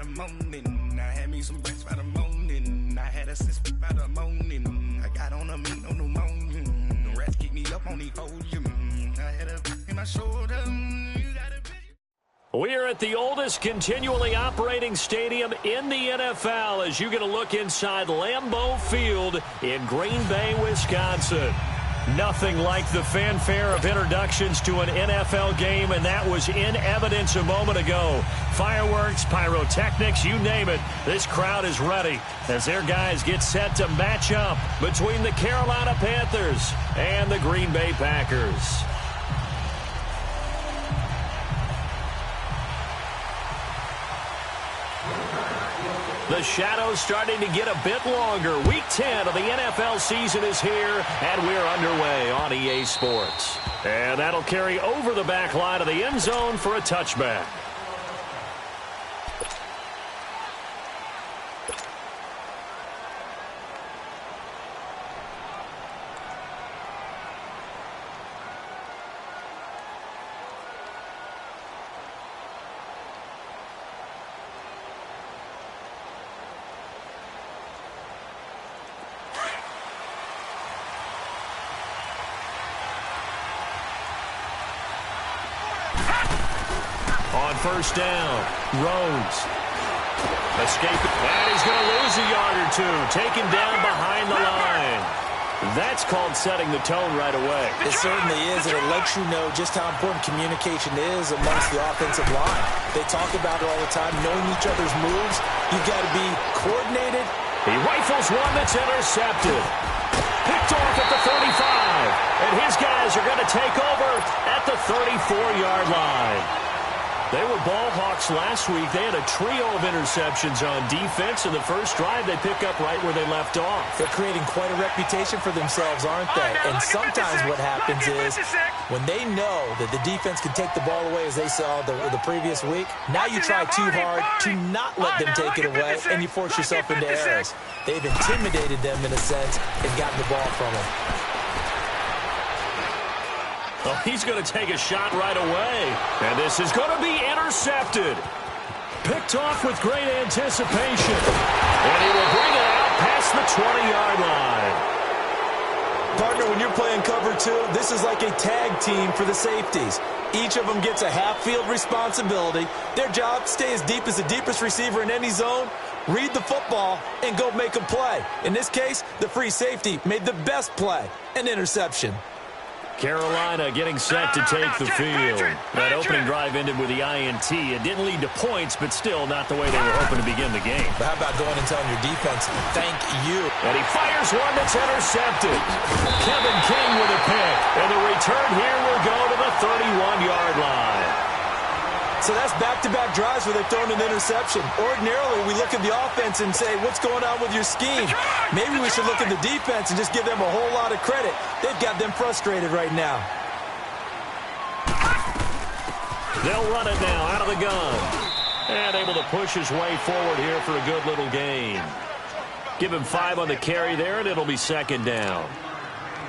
the morning. I had me some rats by the morning. I had a sis by the morning. I got on a meat, no pneumonia. The rats keep me up on the podium. I had a in my shoulder. We are at the oldest continually operating stadium in the NFL as you get a look inside Lambeau Field in Green Bay, Wisconsin. Nothing like the fanfare of introductions to an NFL game, and that was in evidence a moment ago. Fireworks, pyrotechnics, you name it. This crowd is ready as their guys get set to match up between the Carolina Panthers and the Green Bay Packers. The shadow's starting to get a bit longer. Week 10 of the NFL season is here, and we're underway on EA Sports. And that'll carry over the back line of the end zone for a touchback. First down, Rhodes. Escaping, and he's going to lose a yard or two. Taken down behind the line. That's called setting the tone right away. It certainly is, and it lets you know just how important communication is amongst the offensive line. They talk about it all the time, knowing each other's moves. You've got to be coordinated. He rifles one that's intercepted. Picked off at the 35, and his guys are going to take over at the 34-yard line. They were ball hawks last week. They had a trio of interceptions on defense. In the first drive, they pick up right where they left off. They're creating quite a reputation for themselves, aren't they? And sometimes what happens is when they know that the defense can take the ball away, as they saw the previous week, now you try too hard to not let them take it away, and you force yourself into errors. They've intimidated them in a sense and gotten the ball from them. Well, he's going to take a shot right away. And this is going to be intercepted. Picked off with great anticipation. And he will bring it out past the 20-yard line. Partner, when you're playing cover two, this is like a tag team for the safeties. Each of them gets a half-field responsibility. Their job, stay as deep as the deepest receiver in any zone, read the football, and go make a play. In this case, the free safety made the best play, an interception. Carolina getting set to take the field. That opening drive ended with the INT. It didn't lead to points, but still not the way they were hoping to begin the game. But how about going and telling your defense, thank you? And he fires one that's intercepted. Kevin King with a pick. And the return here will go to the 31-yard line. So that's back-to-back drives where they've thrown an interception. Ordinarily, we look at the offense and say, what's going on with your scheme? Maybe we should look at the defense and just give them a whole lot of credit. They've got them frustrated right now. They'll run it now out of the gun. And able to push his way forward here for a good little gain. Give him 5 on the carry there, and it'll be second down.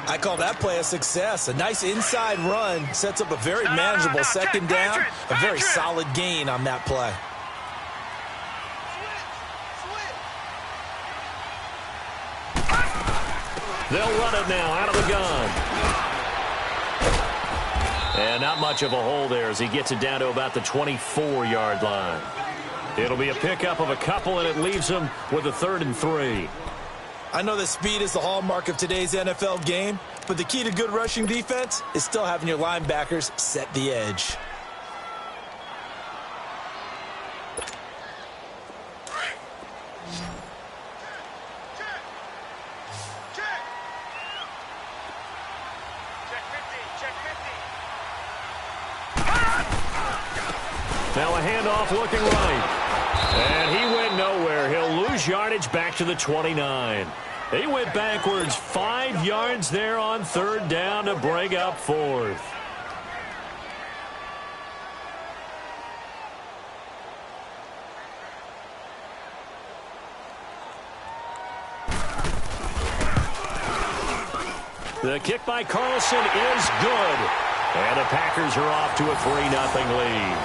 I call that play a success. A nice inside run sets up a very manageable second down. A very solid gain on that play. They'll run it now out of the gun. And not much of a hole there as he gets it down to about the 24-yard line. It'll be a pickup of a couple, and it leaves him with a 3rd and 3. I know that speed is the hallmark of today's NFL game, but the key to good rushing defense is still having your linebackers set the edge. Now a handoff looking right. And he went nowhere. He'll lose yardage back to the 29. He went backwards 5 yards there on 3rd down to bring up 4th. The kick by Carlson is good. And the Packers are off to a 3-0 lead.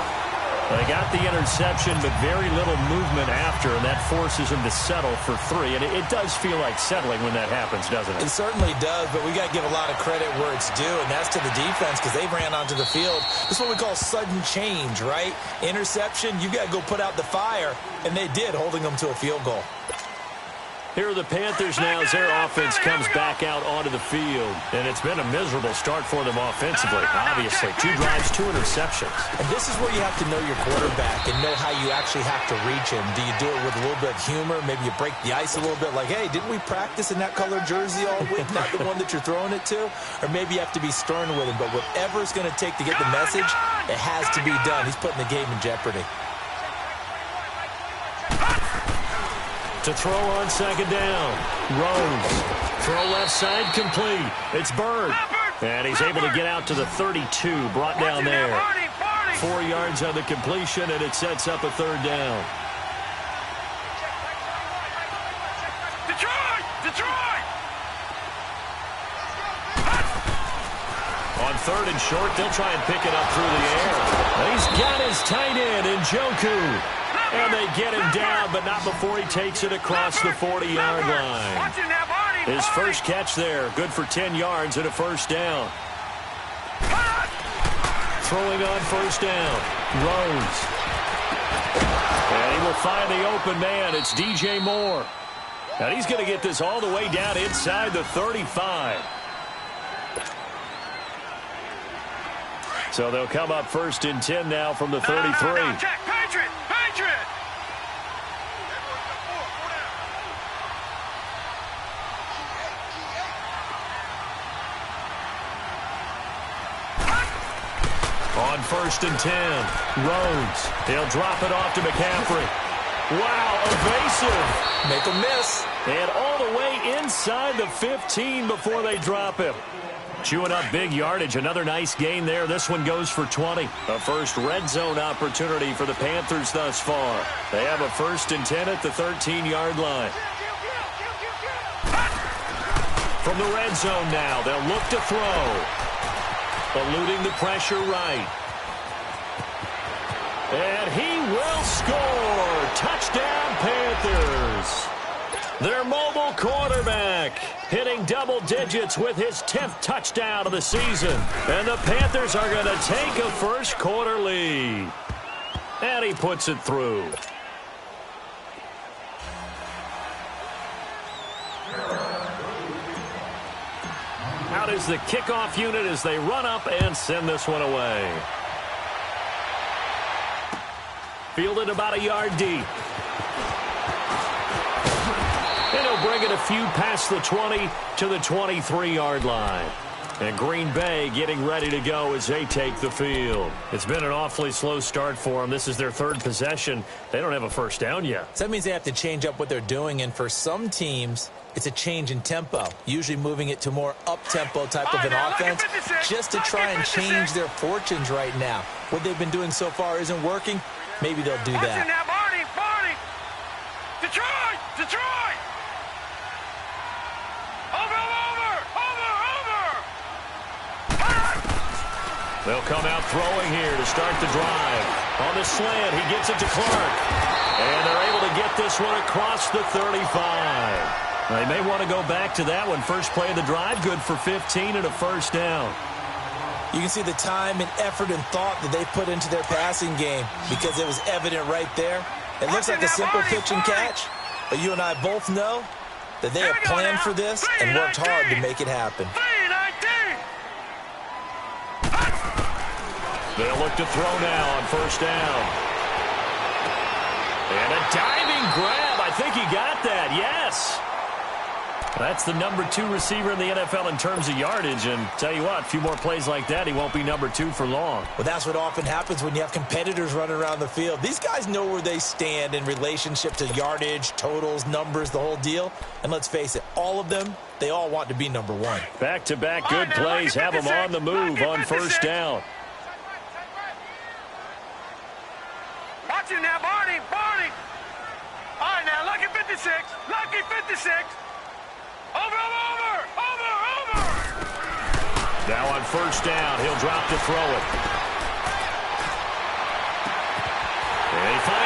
They got the interception, but very little movement after, and that forces him to settle for 3. And it does feel like settling when that happens, doesn't it? It certainly does, but we got to give a lot of credit where it's due, and that's to the defense because they ran onto the field. This is what we call sudden change, right? Interception, you got to go put out the fire, and they did, holding them to a field goal. Here are the Panthers now as their offense comes back out onto the field. And it's been a miserable start for them offensively, obviously. 2 drives, 2 interceptions. And this is where you have to know your quarterback and know how you actually have to reach him. Do you do it with a little bit of humor? Maybe you break the ice a little bit like, hey, didn't we practice in that color jersey all week? Not the one that you're throwing it to? Or maybe you have to be stern with him. But whatever it's going to take to get the message, it has to be done. He's putting the game in jeopardy. To throw on second down. Rose. Throw left side complete. It's Bird. And he's able to get out to the 32. Brought down there. 4 yards on the completion, and it sets up a 3rd down. Detroit! On 3rd and short, they'll try and pick it up through the air. And he's got his tight end in Njoku. And they get him down, but not before he takes it across the 40-yard line. His first catch there, good for 10 yards and a 1st down. Throwing on 1st down, Rose. And he will find the open man. It's DJ Moore. And he's going to get this all the way down inside the 35. So they'll come up 1st and 10 now from the 33. Patriot! On 1st and 10, Rhodes. He'll drop it off to McCaffrey. Wow, evasive. Make him miss. And all the way inside the 15 before they drop him. Chewing up big yardage. Another nice gain there. This one goes for 20. A first red zone opportunity for the Panthers thus far. They have a 1st and 10 at the 13-yard line. From the red zone now, they'll look to throw. Eluding the pressure right. And he will score. Touchdown, Panthers. Their mobile quarterback hitting double digits with his 10th touchdown of the season. And the Panthers are going to take a first quarter lead. And he puts it through. Out is the kickoff unit as they run up and send this one away. Fielded about a yard deep. And he'll bring it a few past the 20 to the 23-yard line. And Green Bay getting ready to go as they take the field. It's been an awfully slow start for them. This is their 3rd possession. They don't have a first down yet. So that means they have to change up what they're doing, and for some teams, it's a change in tempo, usually moving it to more up-tempo type of an offense, just to try and change their fortunes right now. What they've been doing so far isn't working. Maybe they'll do that. Barney! Detroit! They'll come out throwing here to start the drive. On the slant, he gets it to Clark. And they're able to get this one across the 35. They may want to go back to that one. First play of the drive, good for 15 and a 1st down. You can see the time and effort and thought that they put into their passing game because it was evident right there. It looks like a simple pitch and catch, but you and I both know that they have planned for this and worked hard to make it happen. They'll look to throw now on 1st down. And a diving grab. I think he got that. Yes. That's the number 2 receiver in the NFL in terms of yardage. And tell you what, a few more plays like that, he won't be number 2 for long. Well, that's what often happens when you have competitors running around the field. These guys know where they stand in relationship to yardage, totals, numbers, the whole deal. And let's face it, all of them, they all want to be number 1. Back-to-back good plays have them on the move on 1st down. Watch it now, Barney! All right, now, lucky 56! Over! Now on 1st down, he'll drop to throw it.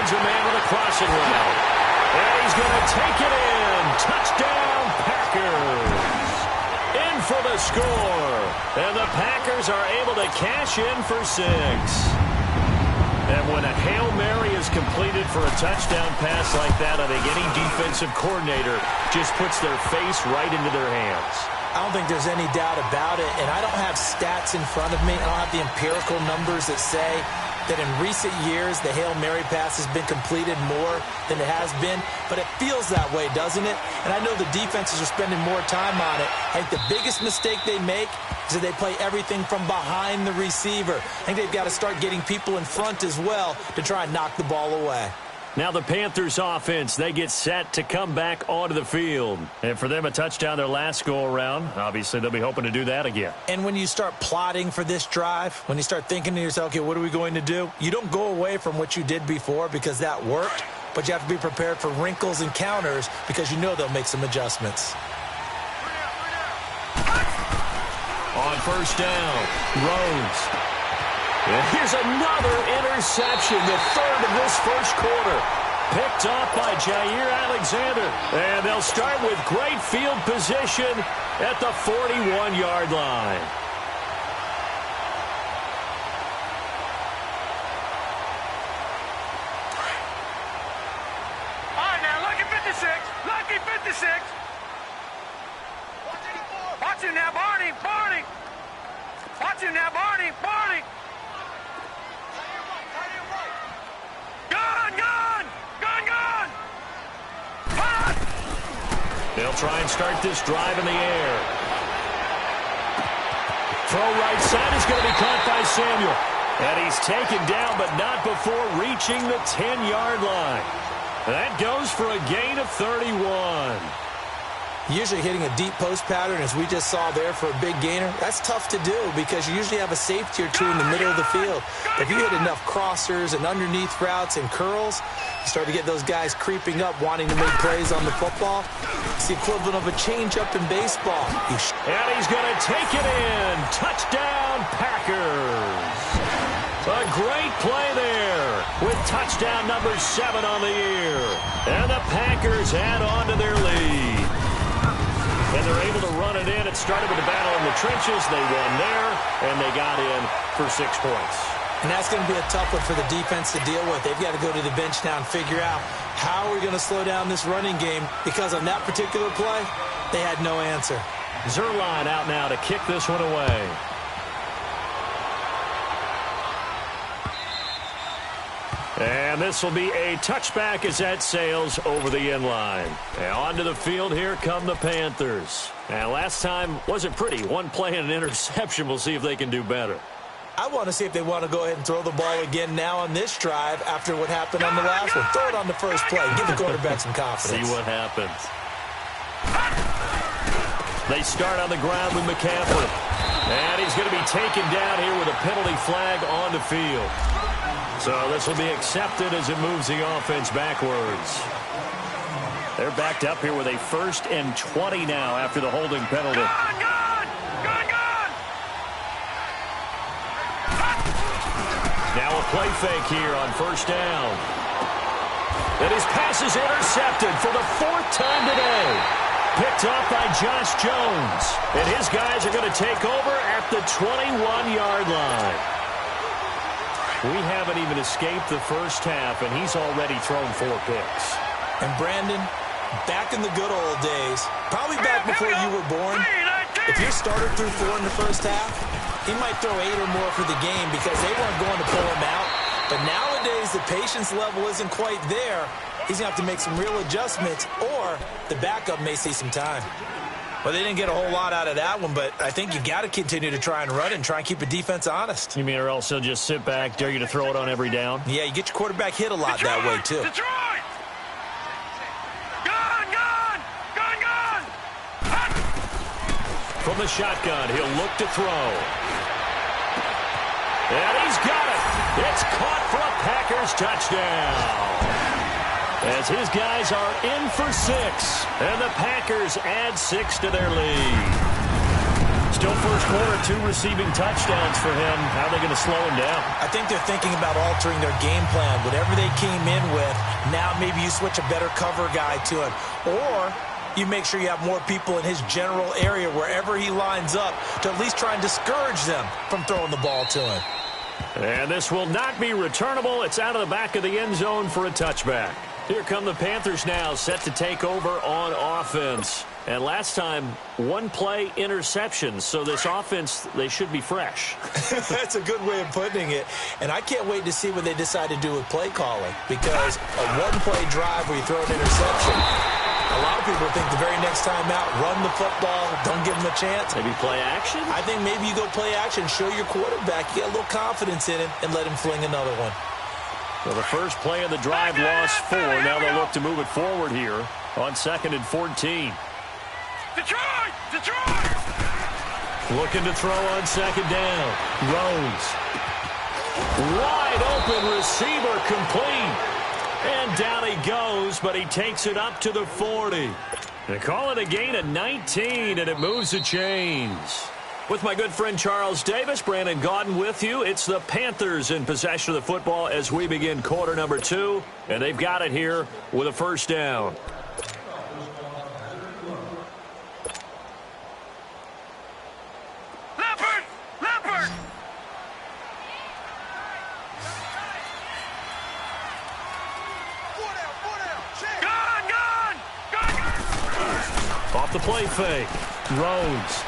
finds a man with a crossing route. And he's going to take it in. Touchdown, Packers. In for the score. And the Packers are able to cash in for 6. And when a Hail Mary is completed for a touchdown pass like that, I think any defensive coordinator just puts their face right into their hands. I don't think there's any doubt about it, and I don't have stats in front of me. I don't have the empirical numbers that say that in recent years the Hail Mary pass has been completed more than it has been, but it feels that way, doesn't it? And I know the defenses are spending more time on it. I think the biggest mistake they make is that they play everything from behind the receiver. I think they've got to start getting people in front as well to try and knock the ball away. Now the Panthers offense, they get set to come back onto the field. And for them, a touchdown their last go-around. Obviously, they'll be hoping to do that again. And when you start plotting for this drive, when you start thinking to yourself, okay, what are we going to do? You don't go away from what you did before because that worked, but you have to be prepared for wrinkles and counters because you know they'll make some adjustments. On first down, Rhodes. And here's another interception, the third of this first quarter. Picked off by Jair Alexander. And they'll start with great field position at the 41-yard line. All right, now, lucky 56. Lucky 56. Watch him now, Barney. Barney. Watch him now, Barney. Barney. Gun, gun. Gun, gun. Run. They'll try and start this drive in the air. Throw right side is going to be caught by Samuel. And he's taken down, but not before reaching the 10-yard line. That goes for a gain of 31. Usually hitting a deep post pattern, as we just saw there, for a big gainer, that's tough to do because you usually have a safety or two in the middle of the field. But if you hit enough crossers and underneath routes and curls, you start to get those guys creeping up, wanting to make plays on the football. It's the equivalent of a change-up in baseball. And he's going to take it in. Touchdown, Packers. A great play there with touchdown number 7 on the year. And the Packers add on to their lead. And they're able to run it in. It started with a battle in the trenches. They won there, and they got in for 6 points. And that's going to be a tough one for the defense to deal with. They've got to go to the bench now and figure out how are we going to slow down this running game, because on that particular play, they had no answer. Zerline out now to kick this one away. And this will be a touchback as that sails over the end line. And onto the field, here come the Panthers. And last time wasn't pretty. One play and an interception. We'll see if they can do better. I want to see if they want to go ahead and throw the ball again now on this drive after what happened on the last one. Throw it on the first play. Give the quarterback some confidence. See what happens. They start on the ground with McCaffrey. And he's going to be taken down here with a penalty flag on the field. So this will be accepted as it moves the offense backwards. They're backed up here with a 1st and 20 now after the holding penalty. Gun, gun. Gun, gun. Now a play fake here on first down. And his pass is intercepted for the 4th time today. Picked off by Josh Jones. And his guys are going to take over at the 21-yard line. We haven't even escaped the first half, and he's already thrown 4 picks. And Brandon, back in the good old days, probably back before you were born, if your starter threw 4 in the first half, he might throw 8 or more for the game because they weren't going to pull him out. But nowadays, the patience level isn't quite there. He's going to have to make some real adjustments, or the backup may see some time. Well, they didn't get a whole lot out of that one, but I think you got to continue to try and run and try and keep a defense honest. You mean, or else they'll just sit back, dare you to throw it on every down? Yeah, you get your quarterback hit a lot that way, too. Detroit! Gun, gun! Gun, gun! From the shotgun, he'll look to throw. And he's got it. It's caught for a Packers touchdown. As his guys are in for 6. And the Packers add 6 to their lead. Still first quarter, 2 receiving touchdowns for him. How are they going to slow him down? I think they're thinking about altering their game plan. Whatever they came in with, now maybe you switch a better cover guy to him. Or you make sure you have more people in his general area wherever he lines up to at least try and discourage them from throwing the ball to him. And this will not be returnable. It's out of the back of the end zone for a touchback. Here come the Panthers now, set to take over on offense. And last time, 1-play interception. So this offense, they should be fresh. That's a good way of putting it. And I can't wait to see what they decide to do with play calling. Because a 1-play drive where you throw an interception, a lot of people think the very next time out, run the football, don't give them a chance. Maybe play action? I think maybe you go play action, show your quarterback, get a little confidence in him, and let him fling another one. Well, the first play of the drive lost 4. Now they'll look to move it forward here on 2nd and 14. Detroit! Detroit! Looking to throw on 2nd down. Rose. Wide open receiver complete. And down he goes, but he takes it up to the 40. They call it a gain of 19, and it moves the chains. With my good friend Charles Davis, Brandon Gaudin with you. It's the Panthers in possession of the football as we begin quarter number 2. And they've got it here with a first down. Off the play fake. Rhodes.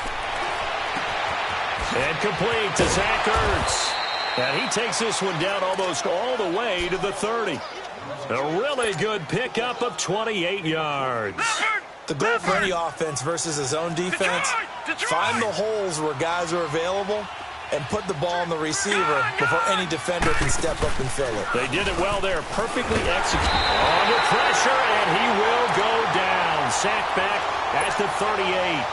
And complete to Zach Ertz. And he takes this one down almost all the way to the 30. A really good pickup of 28 yards. The goal for any offense versus a zone defense, find the holes where guys are available and put the ball on the receiver before any defender can step up and fill it. They did it well there. Perfectly executed. Under pressure, and he will go down. Sacked back at the 38.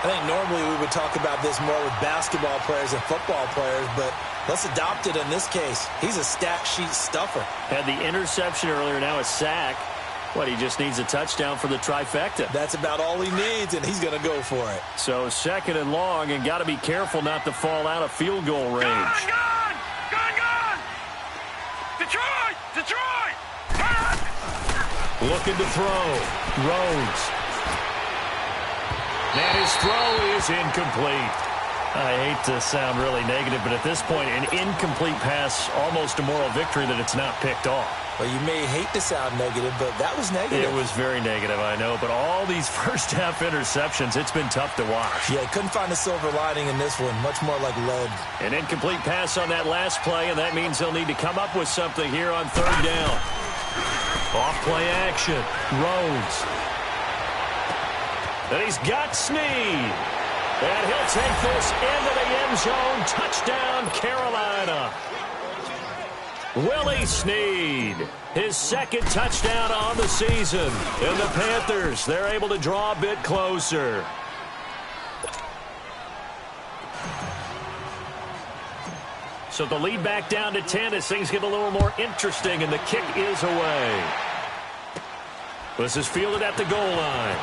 I think normally we would talk about this more with basketball players and football players, but let's adopt it in this case. He's a stat sheet stuffer. Had the interception earlier, now a sack. What, he just needs a touchdown for the trifecta. That's about all he needs, and he's going to go for it. So 2nd and long, and got to be careful not to fall out of field goal range. Gone! Detroit! Detroit! Looking to throw. Rhodes. And his throw is incomplete. I hate to sound really negative, but at this point, an incomplete pass, almost a moral victory that it's not picked off. Well, you may hate to sound negative, but that was negative. It was very negative, I know. But all these first-half interceptions, it's been tough to watch. Yeah, couldn't find a silver lining in this one. Much more like lead. An incomplete pass on that last play, and that means they'll need to come up with something here on 3rd down. Off-play action. Rhodes. And he's got Snead. And he'll take this into the end zone. Touchdown, Carolina. Willie Snead, his 2nd touchdown on the season. And the Panthers, they're able to draw a bit closer. So the lead back down to 10 as things get a little more interesting, and the kick is away. This is fielded at the goal line.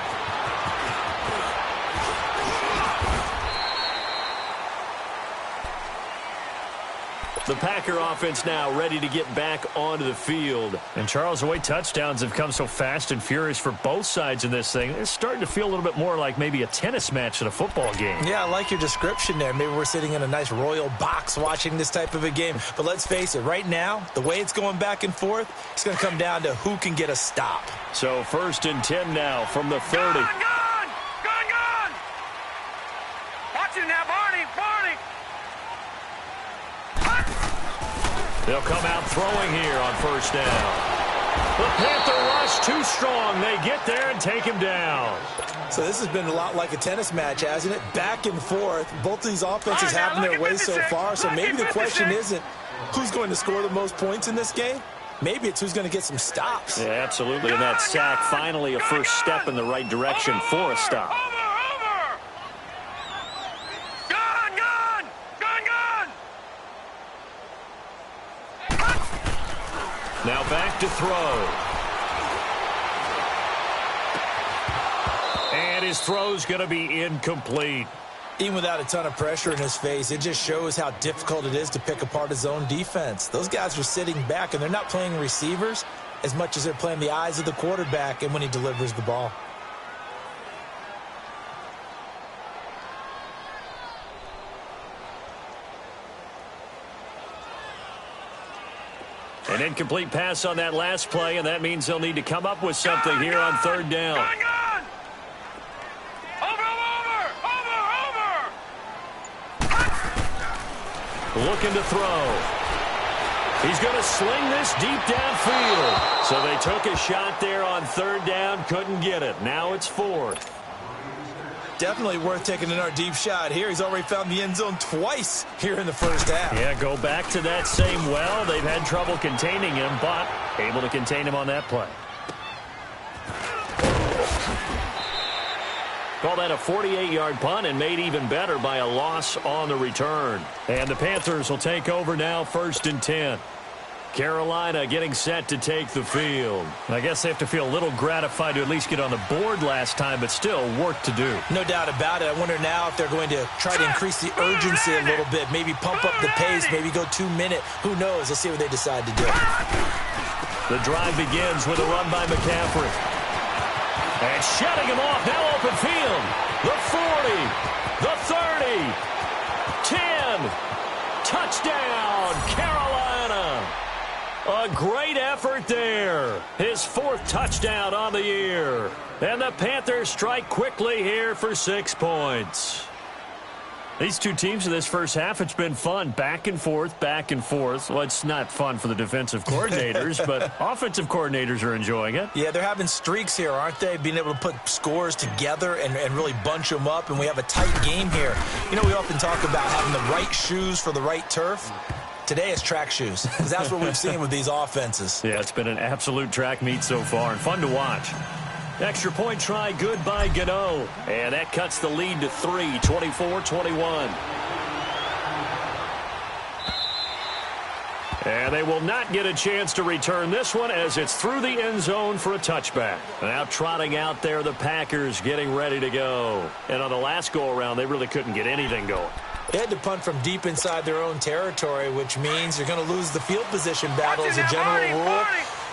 The Packer offense now ready to get back onto the field. And, Charles, the way touchdowns have come so fast and furious for both sides in this thing, it's starting to feel a little bit more like maybe a tennis match at a football game. Yeah, I like your description there. Maybe we're sitting in a nice royal box watching this type of a game. But let's face it, right now, the way it's going back and forth, it's going to come down to who can get a stop. So 1st and 10 now from the 30. Gone! Watch him now, Barney! They'll come out throwing here on 1st down. The Panther rush too strong. They get there and take him down. So this has been a lot like a tennis match, hasn't it? Back and forth. Both of these offenses having their way so far. So maybe the question isn't who's going to score the most points in this game. Maybe it's who's going to get some stops. Yeah, absolutely. And that sack, finally a first step in the right direction for a stop. Now back to throw. And his throw's going to be incomplete. Even without a ton of pressure in his face, it just shows how difficult it is to pick apart his own defense. Those guys are sitting back, and they're not playing receivers as much as they're playing the eyes of the quarterback and when he delivers the ball. An incomplete pass on that last play, and that means they'll need to come up with something here on third down. Looking to throw. He's going to sling this deep downfield. So they took a shot there on third down, couldn't get it. Now it's fourth. Definitely worth taking another deep shot here. He's already found the end zone twice here in the first half. Yeah, go back to that same well. They've had trouble containing him, but able to contain him on that play. Call that a 48-yard punt and made even better by a loss on the return. And the Panthers will take over now, 1st and 10. Carolina getting set to take the field. I guess they have to feel a little gratified to at least get on the board last time, but still work to do. No doubt about it. I wonder now if they're going to try to increase the urgency a little bit, maybe pump up the pace, maybe go 2-minute. Who knows? Let's see what they decide to do. The drive begins with a run by McCaffrey. And shutting him off, now open field. The 40, the 30, 10, touchdown, Carolina. A great effort there. His 4th touchdown on the year. And the Panthers strike quickly here for 6 points. These two teams in this first half, it's been fun. Back and forth, back and forth. Well, it's not fun for the defensive coordinators, but offensive coordinators are enjoying it. Yeah, they're having streaks here, aren't they? Being able to put scores together and really bunch them up, and we have a tight game here. You know, we often talk about having the right shoes for the right turf. Today it's track shoes, because that's what we've seen with these offenses. Yeah, it's been an absolute track meet so far, and fun to watch. Extra point try, good by Gano. And that cuts the lead to 3, 24-21. And they will not get a chance to return this one as it's through the end zone for a touchback. Now trotting out there, the Packers getting ready to go. And on the last go-around, they really couldn't get anything going. They had to punt from deep inside their own territory, which means you're going to lose the field position battle as a general rule.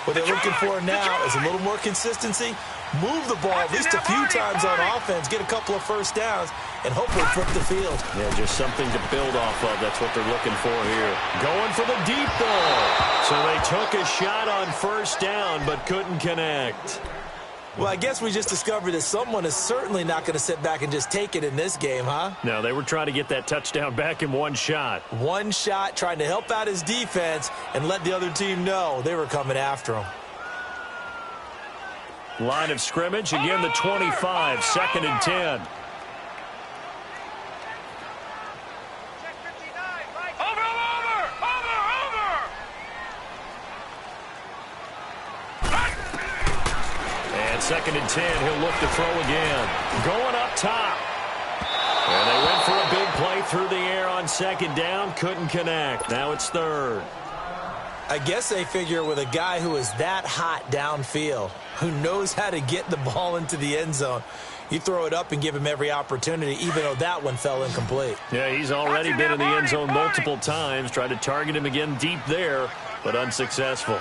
What they're looking for now is a little more consistency, move the ball at least a few times on offense, get a couple of first downs, and hopefully flip the field. Yeah, just something to build off of. That's what they're looking for here. Going for the deep ball. So they took a shot on first down but couldn't connect. Well, I guess we just discovered that someone is certainly not going to sit back and just take it in this game, huh? No, they were trying to get that touchdown back in one shot. One shot, trying to help out his defense and let the other team know they were coming after him. Line of scrimmage, again the 25, 2nd and 10. And 2nd and 10, he'll look to throw again. Going up top. And they went for a big play through the air on 2nd down, couldn't connect. Now it's 3rd. I guess they figure with a guy who is that hot downfield, who knows how to get the ball into the end zone, you throw it up and give him every opportunity, even though that one fell incomplete. Yeah, he's already been in the end zone multiple times. Tried to target him again deep there, but unsuccessful.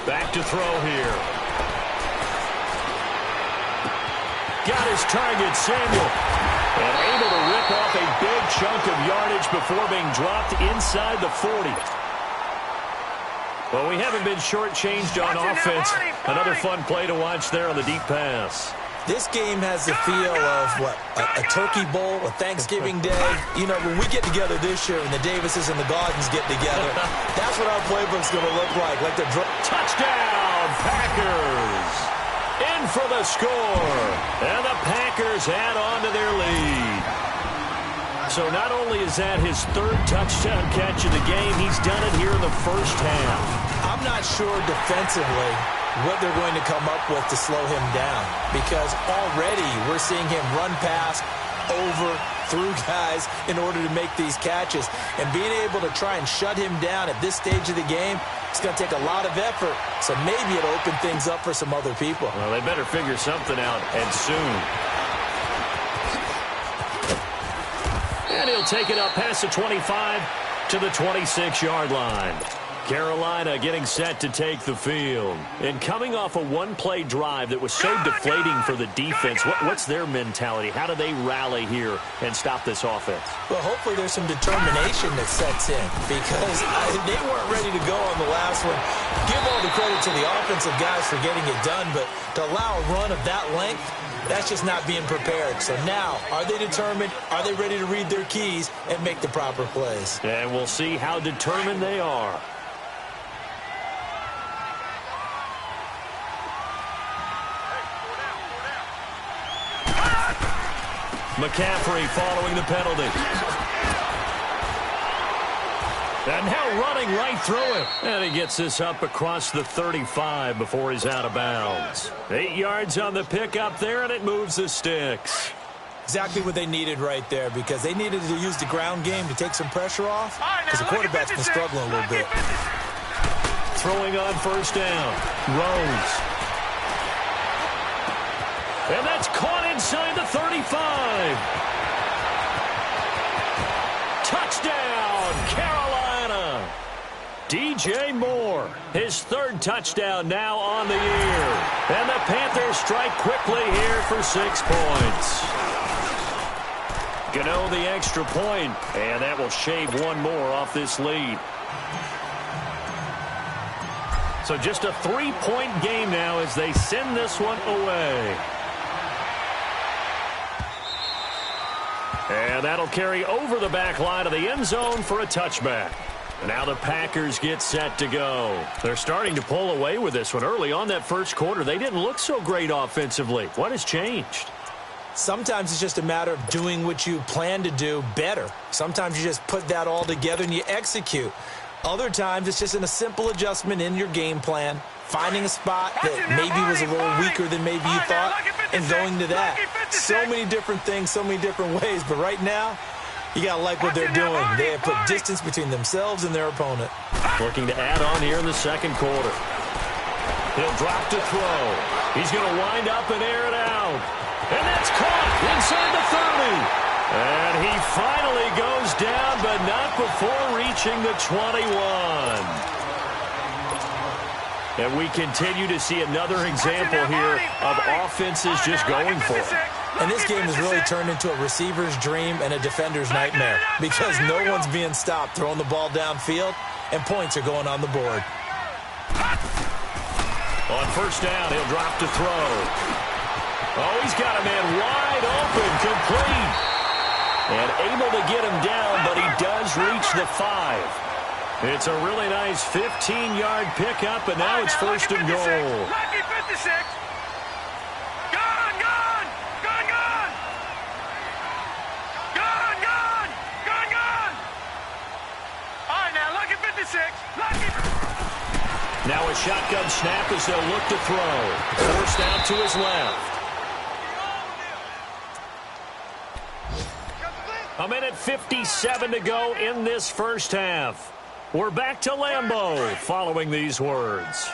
Back to throw here. Got his target, Samuel. And able to rip off a big chunk of yardage before being dropped inside the 40. Well, we haven't been shortchanged on offense. Another fun play to watch there on the deep pass. This game has the feel of, what, a turkey bowl, a Thanksgiving day. You know, when we get together this year and the Davises and the Gardens get together, that's what our playbook's going to look like the touchdown, Packers! In for the score. And the Packers add on to their lead. So not only is that his 3rd touchdown catch of the game, he's done it here in the first half. I'm not sure defensively what they're going to come up with to slow him down, because already we're seeing him run past over through guys in order to make these catches. And being able to try and shut him down at this stage of the game, it's going to take a lot of effort. So maybe it'll open things up for some other people. Well, they better figure something out, and soon. And he'll take it up past the 25 to the 26-yard line. Carolina getting set to take the field. And coming off a one-play drive that was so deflating for the defense, what's their mentality? How do they rally here and stop this offense? Well, hopefully there's some determination that sets in because they weren't ready to go on the last one. Give all the credit to the offensive guys for getting it done, but to allow a run of that length, that's just not being prepared. So now, are they determined? Are they ready to read their keys and make the proper plays? And we'll see how determined they are. McCaffrey following the penalty. And now running right through it. And he gets this up across the 35 before he's out of bounds. 8 yards on the pickup there, and it moves the sticks. Exactly what they needed right there because they needed to use the ground game to take some pressure off because the quarterback's been struggling a little bit. Throwing on first down. Rose. And that's caught inside the 35. Touchdown, Carolina. DJ Moore, his third touchdown now on the year. And the Panthers strike quickly here for 6 points. Gano the extra point, and that will shave one more off this lead. So just a 3-point game now as they send this one away. And that'll carry over the back line of the end zone for a touchback. Now the Packers get set to go. They're starting to pull away with this one. Early on that first quarter, they didn't look so great offensively. What has changed? Sometimes it's just a matter of doing what you plan to do better. Sometimes you just put that all together and you execute. Other times it's just in a simple adjustment in your game plan, finding a spot that maybe was a little weaker than maybe you thought, and going to that. So many different things, so many different ways, but right now, you got to like what they're doing. They have put distance between themselves and their opponent. Looking to add on here in the second quarter. He'll drop to throw. He's going to wind up and air it out. And that's caught inside the 30. And he finally goes down, but not before reaching the 21. And we continue to see another example here of offenses just going for it. And this game has really turned into a receiver's dream and a defender's nightmare because no one's being stopped throwing the ball downfield, and points are going on the board. On first down, he'll drop to throw. Oh, he's got a man wide open, complete. And able to get him down, but he does reach the 5. It's a really nice 15-yard pickup, and now it's first and goal. Lucky 56. Gone, gone, gone, gone. Gone, gone, gone, gone. All right, now, lucky 56. Lucky. Now a shotgun snap as they'll look to throw. Forced out to his left. A minute 57 to go in this first half. We're back to Lambeau following these words.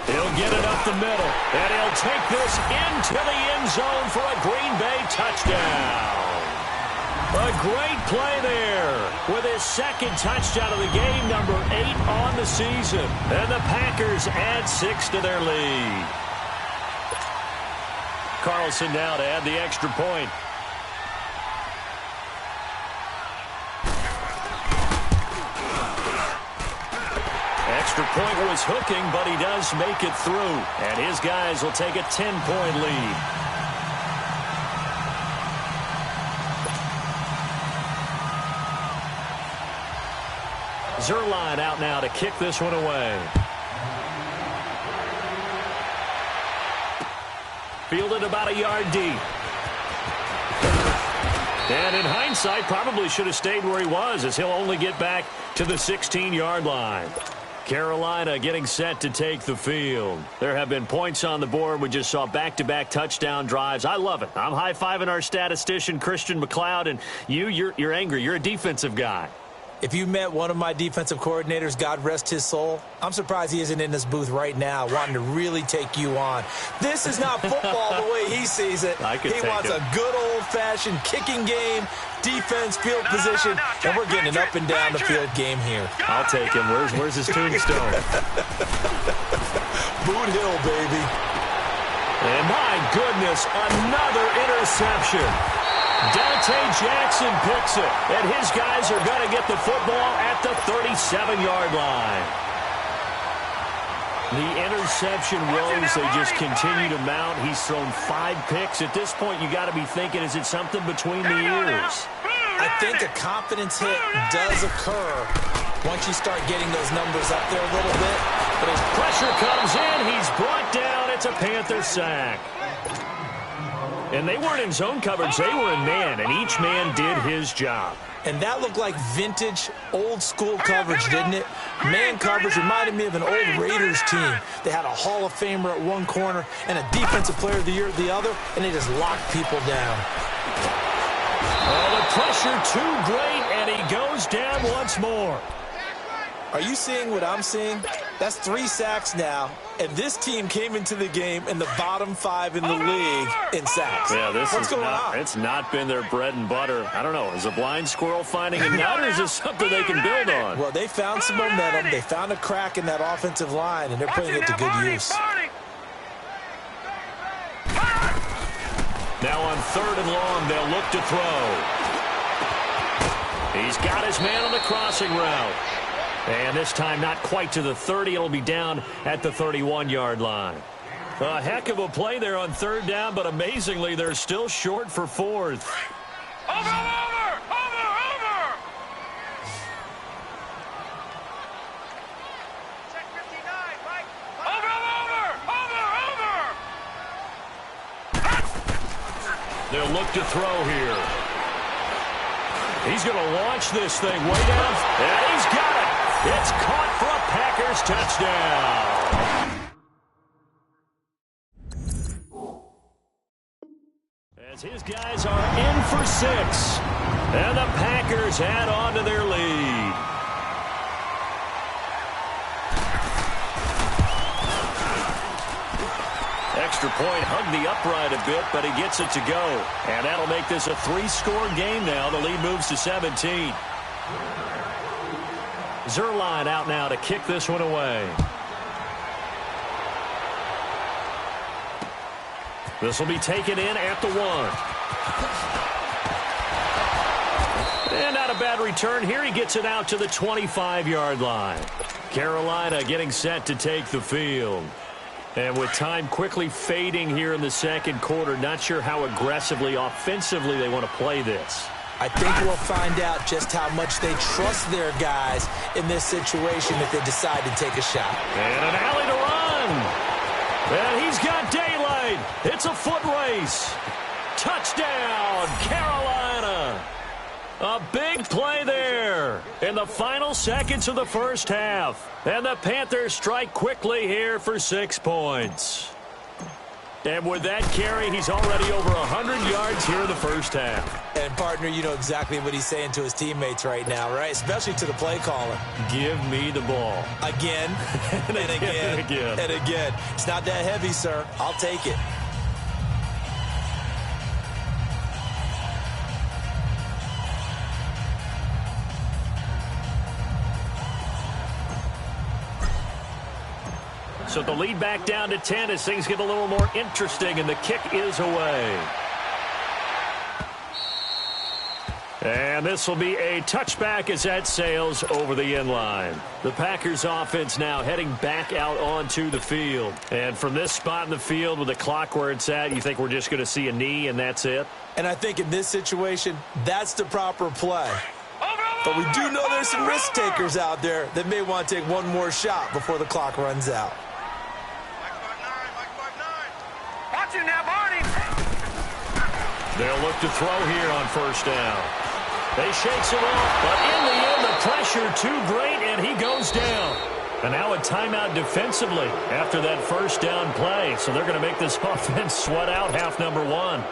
He'll get it up the middle, and he'll take this into the end zone for a Green Bay touchdown. A great play there with his second touchdown of the game, number 8 on the season. And the Packers add 6 to their lead. Carlson now to add the extra point. Extra point was hooking, but he does make it through. And his guys will take a 10-point lead. Zerline out now to kick this one away. Fielded about a yard deep. And in hindsight, probably should have stayed where he was as he'll only get back to the 16-yard line. Carolina getting set to take the field. There have been points on the board. We just saw back-to-back touchdown drives. I love it. I'm high-fiving our statistician, Christian McLeod, and you're angry. You're a defensive guy. If you met one of my defensive coordinators, God rest his soul, I'm surprised he isn't in this booth right now wanting to really take you on. This is not football the way he sees it. He wants a good old-fashioned kicking game, defense, field position, and we're getting an up and down the field game here. I'll take him. Where's his tombstone? Boot Hill, baby. And my goodness, another interception. Dante Jackson picks it, and his guys are going to get the football at the 37-yard line. The interception woes, they just continue to mount. He's thrown 5 picks. At this point, you got to be thinking, is it something between the ears? I think a confidence hit does occur once you start getting those numbers up there a little bit. But as pressure comes in, he's brought down. It's a Panther sack. And they weren't in zone coverage. They were in man, and each man did his job. And that looked like vintage, old-school coverage, didn't it? Man coverage reminded me of an old Raiders team. They had a Hall of Famer at one corner and a Defensive Player of the Year at the other, and they just locked people down. Oh, the pressure too great, and he goes down once more. Are you seeing what I'm seeing? That's 3 sacks now, and this team came into the game in the bottom 5 in the league in sacks. Yeah, What's going on? It's not been their bread and butter. I don't know. Is a blind squirrel finding a nut, or is this something they can build on? Well, they found some momentum. They found a crack in that offensive line, and they're putting it to good use. Now on 3rd and long, they'll look to throw. He's got his man on the crossing route. And this time not quite to the 30. It'll be down at the 31-yard line. A heck of a play there on 3rd down, but amazingly, they're still short for 4th. Over! Check 59, Mike. Over! They'll look to throw here. He's going to launch this thing way down, and he's got it. It's caught for a Packers touchdown. As his guys are in for 6, and the Packers add on to their lead. Extra point, hugged the upright a bit, but he gets it to go. And that'll make this a 3-score game now. The lead moves to 17. Zerline out now to kick this one away. This will be taken in at the 1. And not a bad return here. He gets it out to the 25-yard line. Carolina getting set to take the field. And with time quickly fading here in the 2nd quarter, not sure how aggressively, offensively they want to play this. I think we'll find out just how much they trust their guys in this situation if they decide to take a shot. And an alley to run. And he's got daylight. It's a foot race. Touchdown, Carolina. A big play there in the final seconds of the first half. And the Panthers strike quickly here for 6 points. And with that carry, he's already over 100 yards here in the first half. And, partner, you know exactly what he's saying to his teammates right now, right? Especially to the play caller. Give me the ball. Again, and again, and again. It's not that heavy, sir. I'll take it. So the lead back down to 10 as things get a little more interesting, and the kick is away. And this will be a touchback as that sails over the end line. The Packers offense now heading back out onto the field. And from this spot in the field with the clock where it's at, you think we're just going to see a knee and that's it? And I think in this situation, that's the proper play. But we do know there's some risk takers out there that may want to take one more shot before the clock runs out. Watch him now, Barney. They'll look to throw here on 1st down. They shakes it off, but in the end, the pressure too great, and he goes down. And now a timeout defensively after that first down play. So they're going to make this offense sweat out half number one.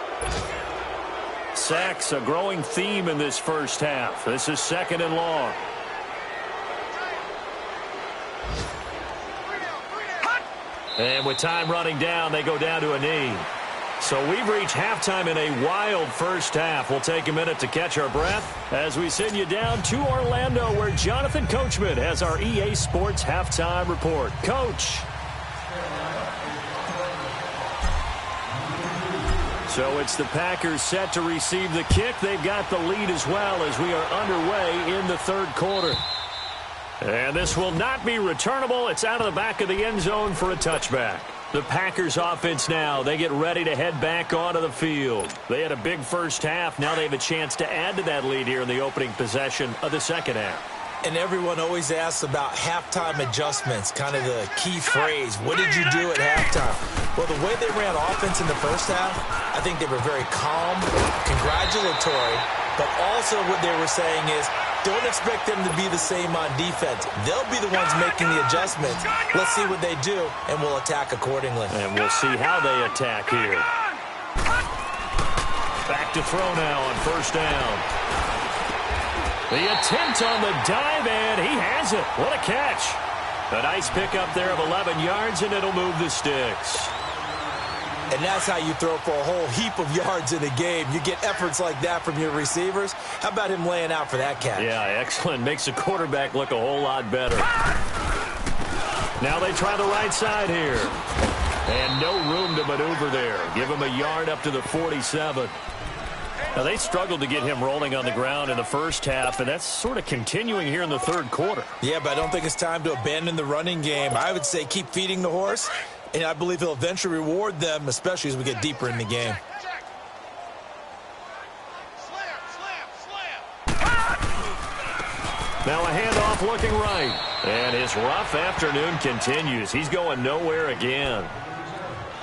Sacks, a growing theme in this first half. This is 2nd and long. And with time running down, they go down to a knee. So we've reached halftime in a wild first half. We'll take a minute to catch our breath as we send you down to Orlando, where Jonathan Coachman has our EA Sports Halftime Report. Coach. So it's the Packers set to receive the kick. They've got the lead as well as we are underway in the third quarter. And this will not be returnable. It's out of the back of the end zone for a touchback. The Packers offense now, they get ready to head back onto the field. They had a big first half. Now they have a chance to add to that lead here in the opening possession of the second half. And everyone always asks about halftime adjustments, kind of the key phrase. What did you do at halftime? Well, the way they ran offense in the first half, I think they were very calm, congratulatory, but also what they were saying is, don't expect them to be the same on defense. They'll be the ones making the adjustments. Let's see what they do, and we'll attack accordingly. And we'll see how they attack here. Back to throw now on first down. The attempt on the dive, and he has it. What a catch. A nice pickup there of 11 yards, and it'll move the sticks. And that's how you throw for a whole heap of yards in a game. You get efforts like that from your receivers. How about him laying out for that catch? Yeah, excellent. Makes the quarterback look a whole lot better. Now they try the right side here. And no room to maneuver there. Give him a yard up to the 47. Now, they struggled to get him rolling on the ground in the first half, and that's sort of continuing here in the third quarter. Yeah, but I don't think it's time to abandon the running game. I would say keep feeding the horse, and I believe he'll eventually reward them, especially as we get deeper in the game. Now a handoff looking right, and his rough afternoon continues. He's going nowhere again.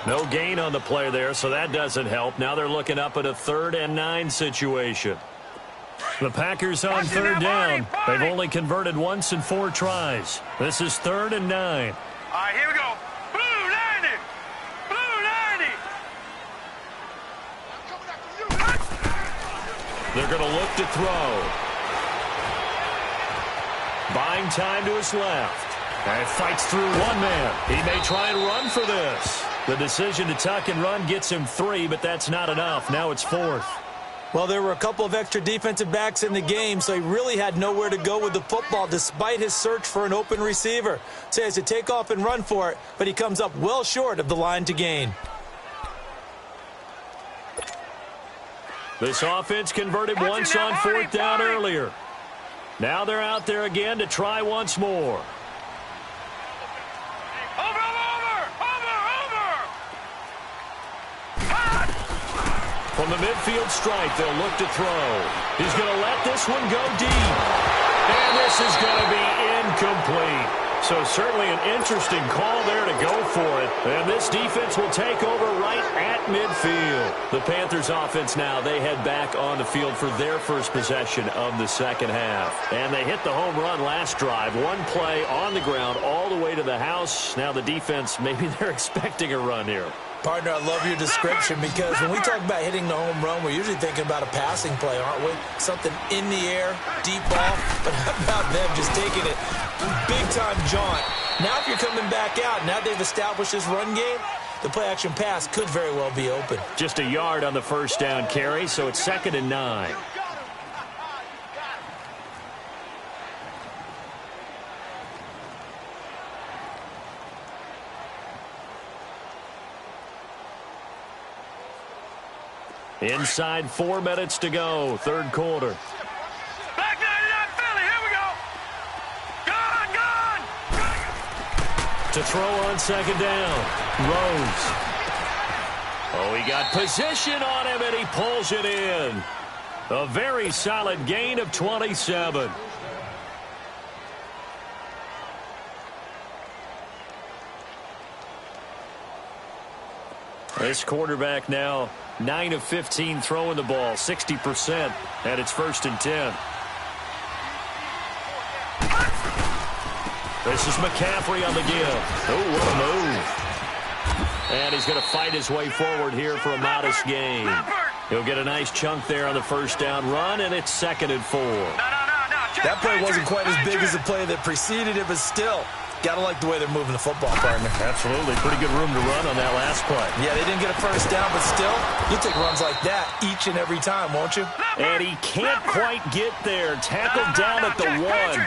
No gain on the play there, so that doesn't help. Now they're looking up at a 3rd and 9 situation. The Packers on third down. They've only converted once in 4 tries. This is 3rd and 9. All right, here we go. Blue 90. Blue 90. They're going to look to throw. Buying time to his left. And fights through one man. He may try and run for this. The decision to tuck and run gets him 3, but that's not enough. Now it's 4th. Well, there were a couple of extra defensive backs in the game, so he really had nowhere to go with the football despite his search for an open receiver. So he has to take off and run for it, but he comes up well short of the line to gain. This offense converted once on 4th down earlier. Now they're out there again to try once more. From the midfield stripe, they'll look to throw. He's going to let this one go deep. And this is going to be incomplete. So certainly an interesting call there to go for it. And this defense will take over right at midfield. The Panthers offense now, they head back on the field for their first possession of the second half. And they hit the home run last drive. One play on the ground all the way to the house. Now the defense, maybe they're expecting a run here. Partner, I love your description because when we talk about hitting the home run, we're usually thinking about a passing play, aren't we? Something in the air, deep ball. But how about them just taking it big-time jaunt? Now if you're coming back out, now they've established this run game, the play-action pass could very well be open. Just a yard on the first down carry, so it's 2nd and 9. Inside 4 minutes to go, third quarter. Back 99 Philly, here we go. Gone. To throw on second down, Rose. Oh, he got position on him, and he pulls it in. A very solid gain of 27. This quarterback now 9 of 15 throwing the ball, 60%, and it's 1st and 10. This is McCaffrey on the give. Oh, what a move. And he's going to fight his way forward here for a modest gain. He'll get a nice chunk there on the first down run, and it's 2nd and 4. That play wasn't quite as big as the play that preceded it, but still, got to like the way they're moving the football, partner. Absolutely. Pretty good room to run on that last play. Yeah, they didn't get a first down, but still, you'll take runs like that each and every time, won't you? And he can't quite get there. Tackled down at the 1.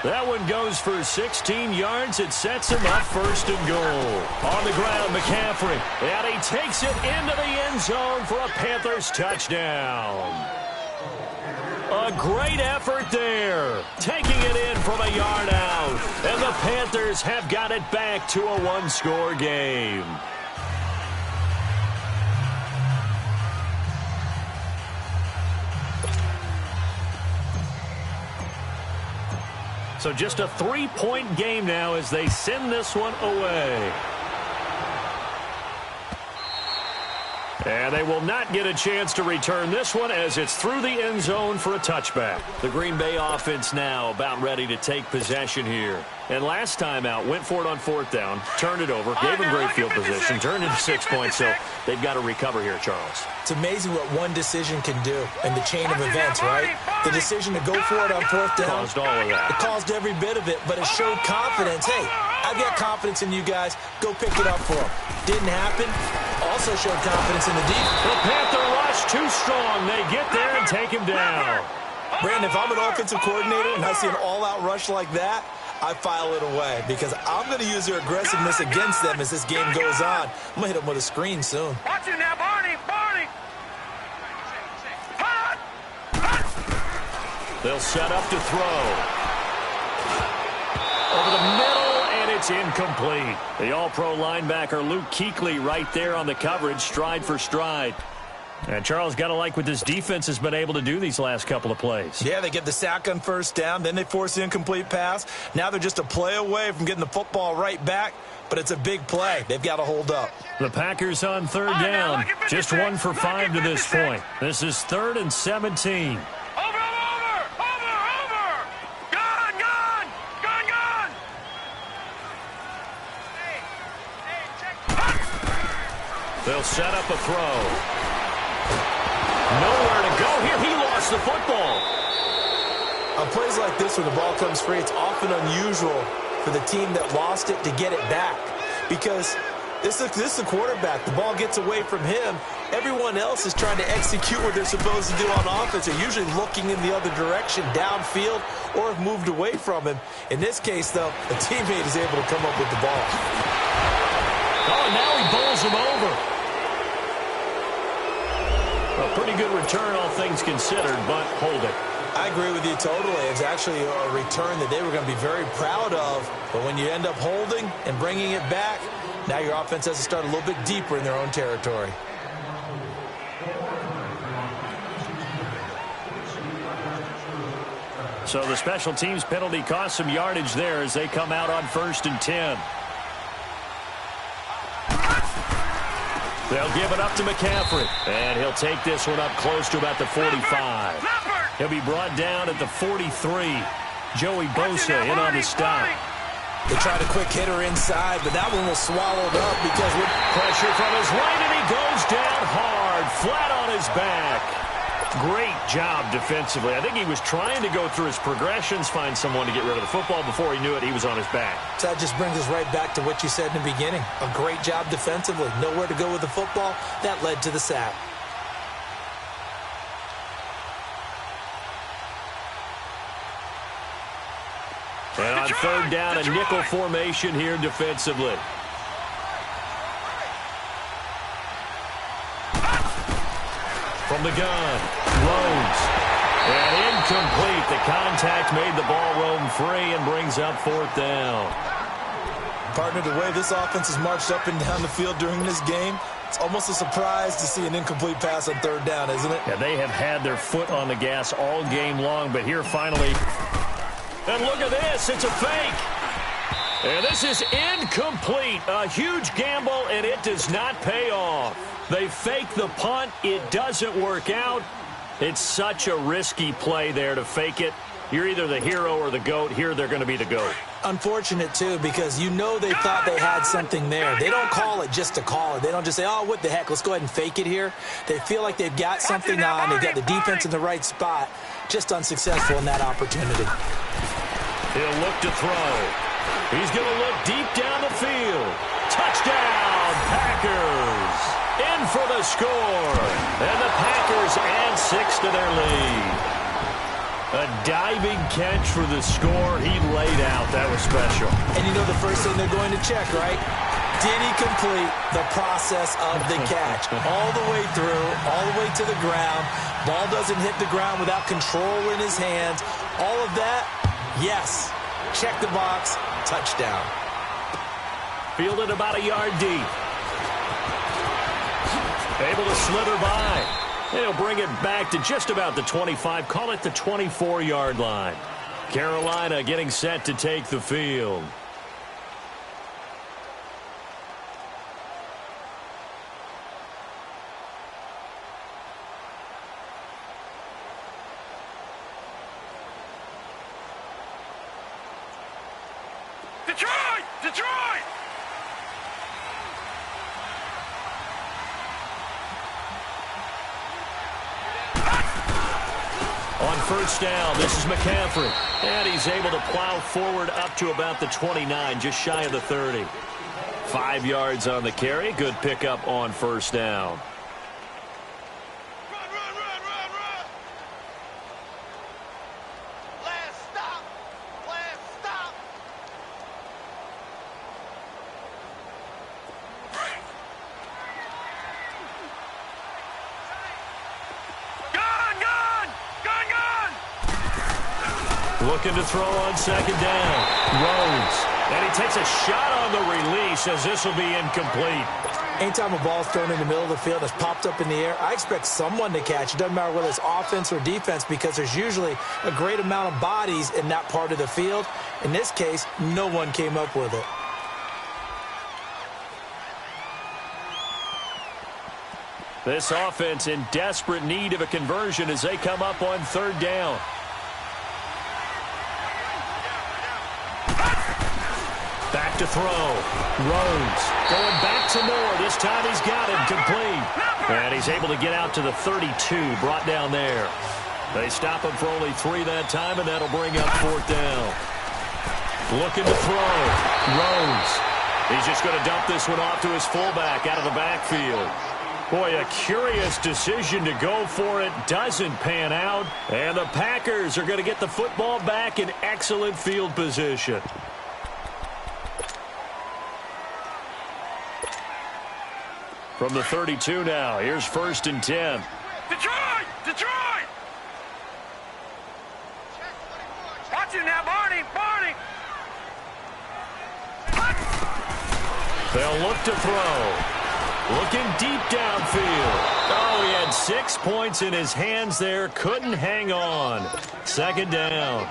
That one goes for 16 yards. It sets him up 1st and goal. On the ground, McCaffrey. And he takes it into the end zone for a Panthers touchdown. A great effort there. Taking it in from a yard out. And the Panthers have got it back to a one-score game. So just a 3-point game now as they send this one away. And they will not get a chance to return this one as it's through the end zone for a touchback. The Green Bay offense now about ready to take possession here. And last time out, went for it on 4th down, turned it over, gave them great field position, turned into 6 points, so they've got to recover here, Charles. It's amazing what one decision can do in the chain of events, right? The decision to go for it on 4th down. Caused all of that. It caused every bit of it, but it showed confidence. Hey, I've got confidence in you guys. Go pick it up for them. Didn't happen. Also showed confidence in the defense. The Panther rush too strong. They get there and take him down. Brandon, if I'm an offensive coordinator and I see an all-out rush like that, I file it away because I'm going to use their aggressiveness against them as this game goes on. I'm going to hit them with a screen soon. Watch it now, Barney. They'll set up to throw. Over the middle, and it's incomplete. The all-pro linebacker Luke Kuechly right there on the coverage, stride for stride. And Charles, got to like what this defense has been able to do these last couple of plays. Yeah, they get the sack on 1st down, then they force the incomplete pass. Now they're just a play away from getting the football right back, but it's a big play. They've got to hold up. The Packers on 3rd down, just 1 for 5 to this point. This is 3rd and 17. They'll set up a throw. Nowhere to go here. He lost the football. On plays like this where the ball comes free, it's often unusual for the team that lost it to get it back. Because this is the quarterback. The ball gets away from him. Everyone else is trying to execute what they're supposed to do on offense. They're usually looking in the other direction, downfield, or have moved away from him. In this case, though, a teammate is able to come up with the ball. Oh, now he bowls him over. A pretty good return, all things considered, but hold it. I agree with you totally. It's actually a return that they were going to be very proud of. But when you end up holding and bringing it back, now your offense has to start a little bit deeper in their own territory. So the special teams penalty cost some yardage there as they come out on 1st and 10. They'll give it up to McCaffrey. And he'll take this one up close to about the 45. He'll be brought down at the 43. Joey Bosa in on his stop. They tried a quick hitter inside, but that one was swallowed up because with pressure from his right, and he goes down hard, flat on his back. Great job defensively. I think he was trying to go through his progressions, find someone to get rid of the football. Before he knew it, he was on his back. So that just brings us right back to what you said in the beginning. A great job defensively. Nowhere to go with the football. That led to the sack. And on 3rd down, a nickel formation here defensively. From the gun, Rhodes. And incomplete. The contact made the ball roam free and brings up 4th down. Partner, the way this offense has marched up and down the field during this game, it's almost a surprise to see an incomplete pass on 3rd down, isn't it? Yeah, they have had their foot on the gas all game long, but here finally. And look at this. It's a fake. And this is incomplete. A huge gamble, and it does not pay off. They fake the punt. It doesn't work out. It's such a risky play there to fake it. You're either the hero or the GOAT. Here they're going to be the GOAT. Unfortunate, too, because you know they thought they had something there. They don't call it just to call it. They don't just say, oh, what the heck, let's go ahead and fake it here. They feel like they've got something on. They've got the defense in the right spot. Just unsuccessful in that opportunity. He'll look to throw. He's going to look deep down the field. Touchdown, Packers. In for the score. And the Packers add 6 to their lead. A diving catch for the score. He laid out. That was special. And you know the first thing they're going to check, right? Did he complete the process of the catch? All the way through, all the way to the ground. Ball doesn't hit the ground without control in his hands. All of that, yes. Check the box. Touchdown. Fielded about a yard deep. Able to slither by. They'll bring it back to just about the 25. Call it the 24-yard line. Carolina getting set to take the field. Detroit! Detroit! On first down, this is McCaffrey. And he's able to plow forward up to about the 29, just shy of the 30. 5 yards on the carry. Good pickup on first down. Run, run, run, run, run! Last stop! Last stop! Gun, gun! Gun, gun! Looking to throw on second down. Rhodes. And he takes a shot on the release as this will be incomplete. Anytime a ball's thrown in the middle of the field that's popped up in the air, I expect someone to catch. It doesn't matter whether it's offense or defense because there's usually a great amount of bodies in that part of the field. In this case, no one came up with it. This offense in desperate need of a conversion as they come up on third down. Back to throw. Rhodes going back to Moore. This time he's got him complete. And he's able to get out to the 32, brought down there. They stop him for only 3 that time, and that'll bring up fourth down. Looking to throw. Rhodes. He's just going to dump this one off to his fullback out of the backfield. Boy, a curious decision to go for it. Doesn't pan out. And the Packers are going to get the football back in excellent field position. From the 32 now, here's first and 10. Detroit! Detroit! Watch it now, Barney! Barney! They'll look to throw. Looking deep downfield. Oh, he had 6 points in his hands there. Couldn't hang on. Second down.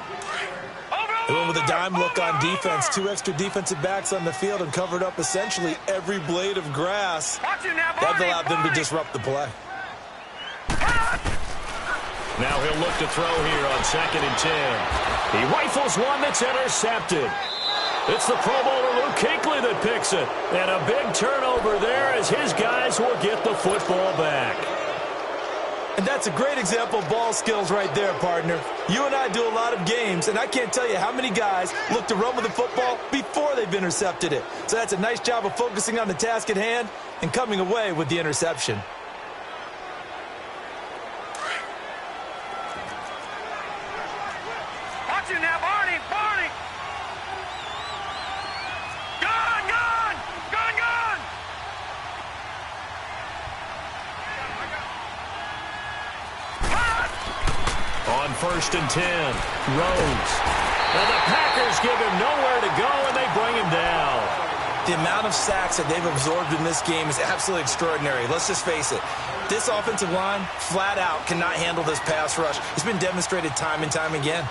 They went with a dime look on defense. 2 extra defensive backs on the field and covered up essentially every blade of grass. That allowed them to disrupt the play. Now he'll look to throw here on second and 10. He rifles one that's intercepted. It's the Pro Bowler Luke Kuechly that picks it. And a big turnover there as his guys will get the football back. And that's a great example of ball skills right there, partner. You and I do a lot of games, and I can't tell you how many guys look to run with the football before they've intercepted it. So that's a nice job of focusing on the task at hand and coming away with the interception. Watch it now, Barney! Barney! Gun! Gun! Gun! Gun! On first and 10, Rhodes. And the Packers give him nowhere to go, and they bring him down. The amount of sacks that they've absorbed in this game is absolutely extraordinary. Let's just face it. This offensive line, flat out, cannot handle this pass rush. It's been demonstrated time and time again.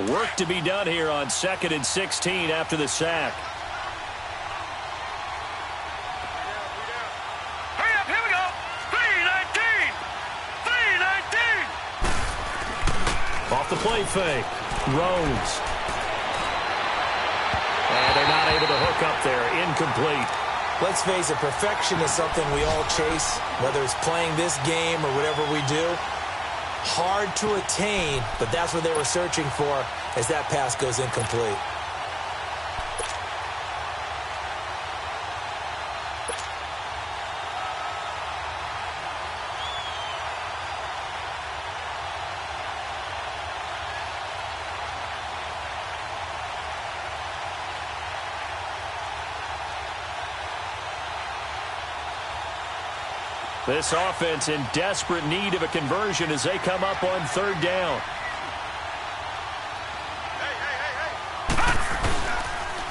Work to be done here on second and 16 after the sack. the play fake. Rhodes. And they're not able to hook up there. Incomplete. Let's face it, perfection is something we all chase, whether it's playing this game or whatever we do. Hard to attain, but that's what they were searching for as that pass goes incomplete. This offense in desperate need of a conversion as they come up on third down.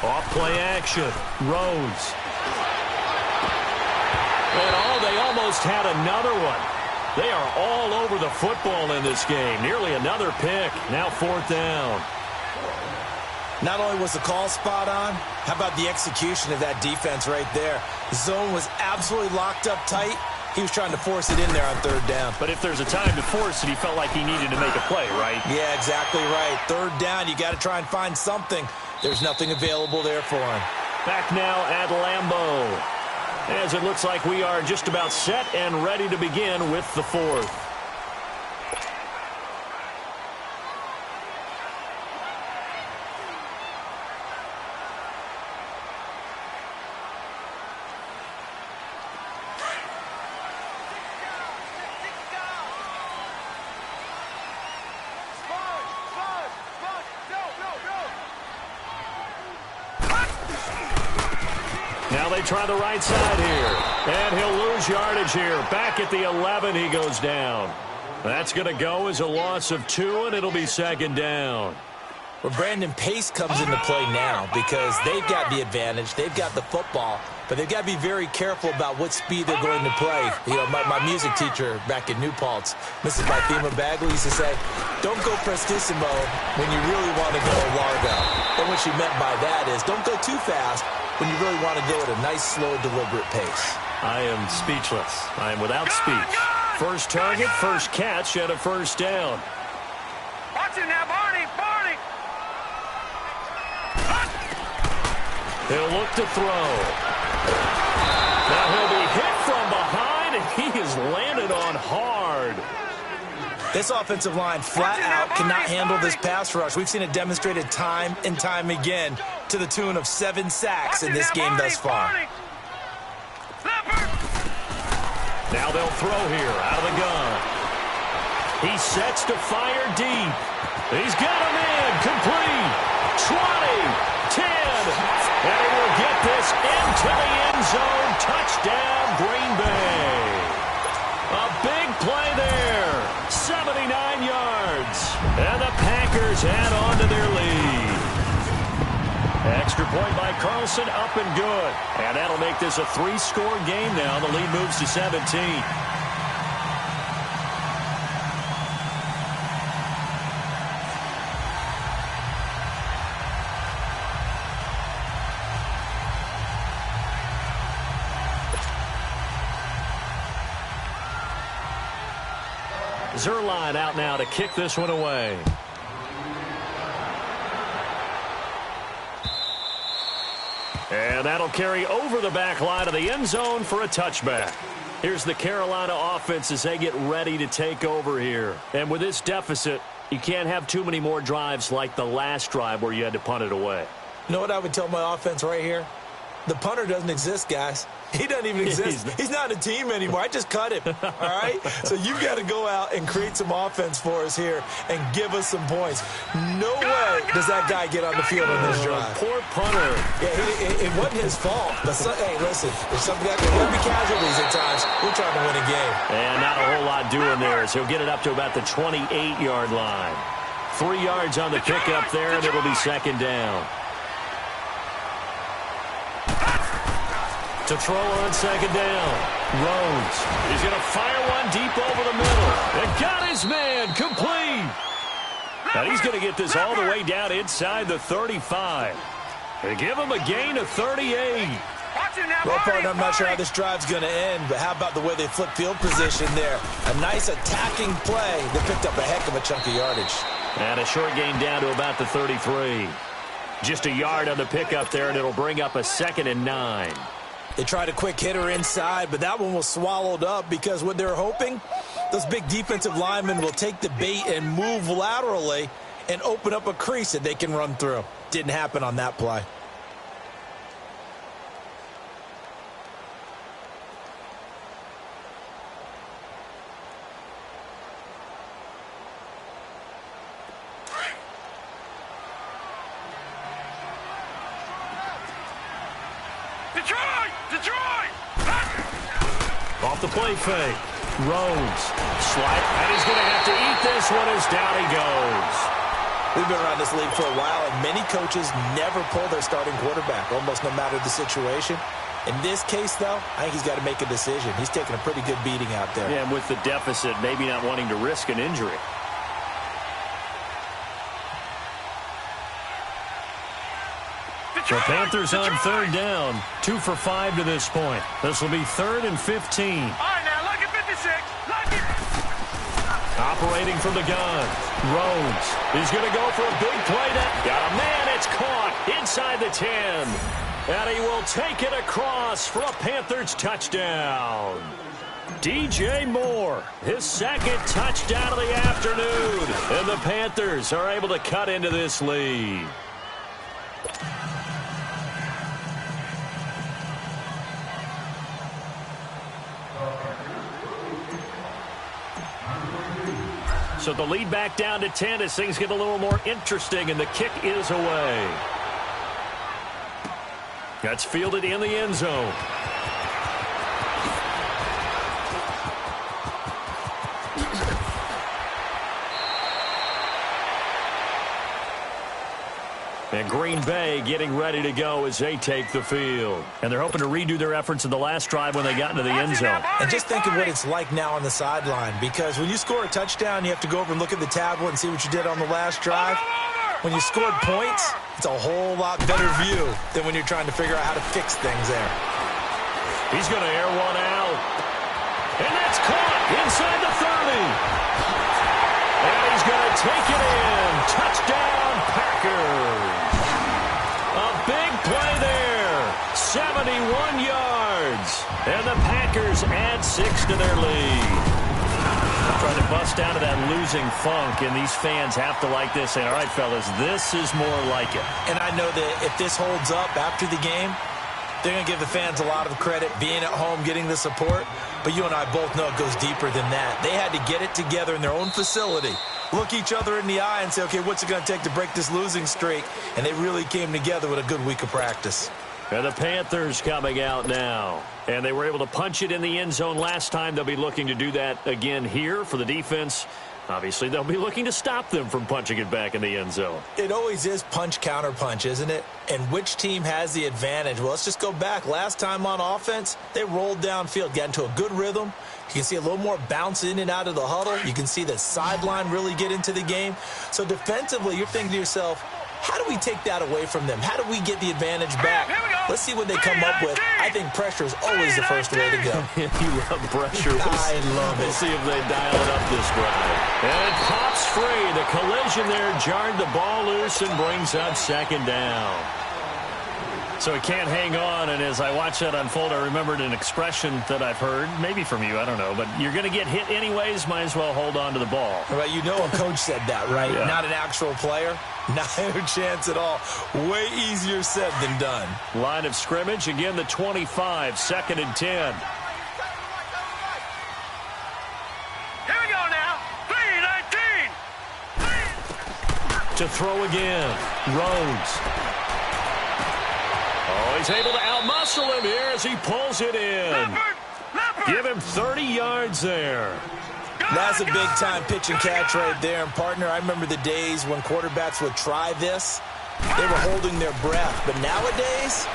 Off play action. Rhodes. And they almost had another one. They are all over the football in this game. Nearly another pick. Now fourth down. Not only was the call spot on, how about the execution of that defense right there? The zone was absolutely locked up tight. He was trying to force it in there on third down. But if there's a time to force it, he felt like he needed to make a play, right? Yeah, exactly right. Third down, you got to try and find something. There's nothing available there for him. Back now at Lambeau. As it looks like we are just about set and ready to begin with the fourth. Now they try the right side here. And he'll lose yardage here. Back at the 11, he goes down. That's going to go as a loss of 2, and it'll be second down. Well, Brandon, pace comes into play now because they've got the advantage. They've got the football, but they've got to be very careful about what speed they're going to play. You know, my music teacher back in New Paltz, Mrs. Bythema Bagley, used to say, don't go prestissimo when you really want to go largo. And what she meant by that is don't go too fast when you really want to go at a nice, slow, deliberate pace. I am speechless. I am without speech. First target, first catch, and a first down. Watch it now, Barney, Barney. He'll look to throw. Now he'll be hit from behind, and he is landed on hard. This offensive line flat out cannot handle this pass rush. We've seen it demonstrated time and time again to the tune of 7 sacks in this game thus far. Now they'll throw here out of the gun. He sets to fire deep. He's got him in. Complete. 20, 10. And he will get this into the end zone. Touchdown, Green Bay. A big play there. 79 yards. And the Packers add on to their lead. Extra point by Carlson, up and good. And that'll make this a 3-score game now. The lead moves to 17. Zerline out now to kick this one away. And that'll carry over the back line of the end zone for a touchback. Here's the Carolina offense as they get ready to take over here. And with this deficit, you can't have too many more drives like the last drive where you had to punt it away. You know what I would tell my offense right here? The punter doesn't exist, guys. He doesn't even exist. He's not a team anymore. I just cut him, all right? So you've got to go out and create some offense for us here and give us some points. No way does that guy get on the field on this drive. Poor punter. Yeah, it wasn't his fault. But, hey, listen, if something got there will be casualties at times. We're trying to win a game. And not a whole lot doing there as he'll get it up to about the 28-yard line. 3 yards on the pickup there, and it'll be second down. To throw on second down. Rhodes. He's going to fire one deep over the middle. And got his man. Complete. And he's going to get this all the way down inside the 35. They give him a gain of 38. Well, partner, I'm not sure how this drive's going to end, but how about the way they flip field position there? A nice attacking play that picked up a heck of a chunk of yardage. And a short gain down to about the 33. Just a yard on the pickup there, and it'll bring up a 2nd and 9. They tried a quick hitter inside, but that one was swallowed up because what they're hoping, those big defensive linemen will take the bait and move laterally and open up a crease that they can run through. Didn't happen on that play. Off the play fake. Rhodes. Slide. And he's going to have to eat this one as down he goes. We've been around this league for a while, and many coaches never pull their starting quarterback, almost no matter the situation. In this case, though, I think he's got to make a decision. He's taking a pretty good beating out there. Yeah, and with the deficit, maybe not wanting to risk an injury. The Panthers on 3rd down. 2 for 5 to this point. This will be 3rd and 15. All right, now, look at 56. Look it. Operating from the gun. Rhodes. He's going to go for a big play. Got a man. It's caught inside the 10. And he will take it across for a Panthers touchdown. DJ Moore, his 2nd touchdown of the afternoon. And the Panthers are able to cut into this lead. So the lead back down to 10 as things get a little more interesting, and the kick is away. That's fielded in the end zone. And Green Bay getting ready to go as they take the field. And they're hoping to redo their efforts in the last drive when they got into the end zone. And just think of what it's like now on the sideline, because when you score a touchdown, you have to go over and look at the tablet and see what you did on the last drive. When you scored points, it's a whole lot better view than when you're trying to figure out how to fix things there. He's going to air one out. And that's caught inside the 30. And he's going to take it in. Touchdown, Packers. A big play there. 71 yards. And the Packers add 6 to their lead. Trying to bust out of that losing funk, and these fans have to like this. Saying, all right, fellas, this is more like it. And I know that if this holds up after the game, they're going to give the fans a lot of credit, being at home, getting the support. But you and I both know it goes deeper than that. They had to get it together in their own facility, look each other in the eye and say, okay, what's it going to take to break this losing streak? And they really came together with a good week of practice. And the Panthers coming out now. And they were able to punch it in the end zone last time. They'll be looking to do that again here for the defense. Obviously, they'll be looking to stop them from punching it back in the end zone. It always is punch, counter punch, isn't it? And which team has the advantage? Well, let's just go back. Last time on offense, they rolled downfield, got into a good rhythm. You can see a little more bounce in and out of the huddle. You can see the sideline really get into the game. So defensively, you're thinking to yourself, how do we take that away from them? How do we get the advantage back? Let's see what they come up with. I think pressure is always the first way to go. You love pressure. I love it. We'll see if they dial it up this drive. And it pops free. The collision there jarred the ball loose and brings up 2nd down. So he can't hang on, and as I watch that unfold, I remembered an expression that I've heard, maybe from you, I don't know, but you're going to get hit anyways, might as well hold on to the ball. Well, you know a coach said that, right? Yeah. Not an actual player. Not a chance at all. Way easier said than done. Line of scrimmage, again the 25, 2nd and 10. Here we go now. 3-19. To throw again, Rhodes. Oh, he's able to outmuscle him here as he pulls it in. Give him 30 yards there. That's a big-time pitch and catch right there. And, partner, I remember the days when quarterbacks would try this. They were holding their breath. But nowadays,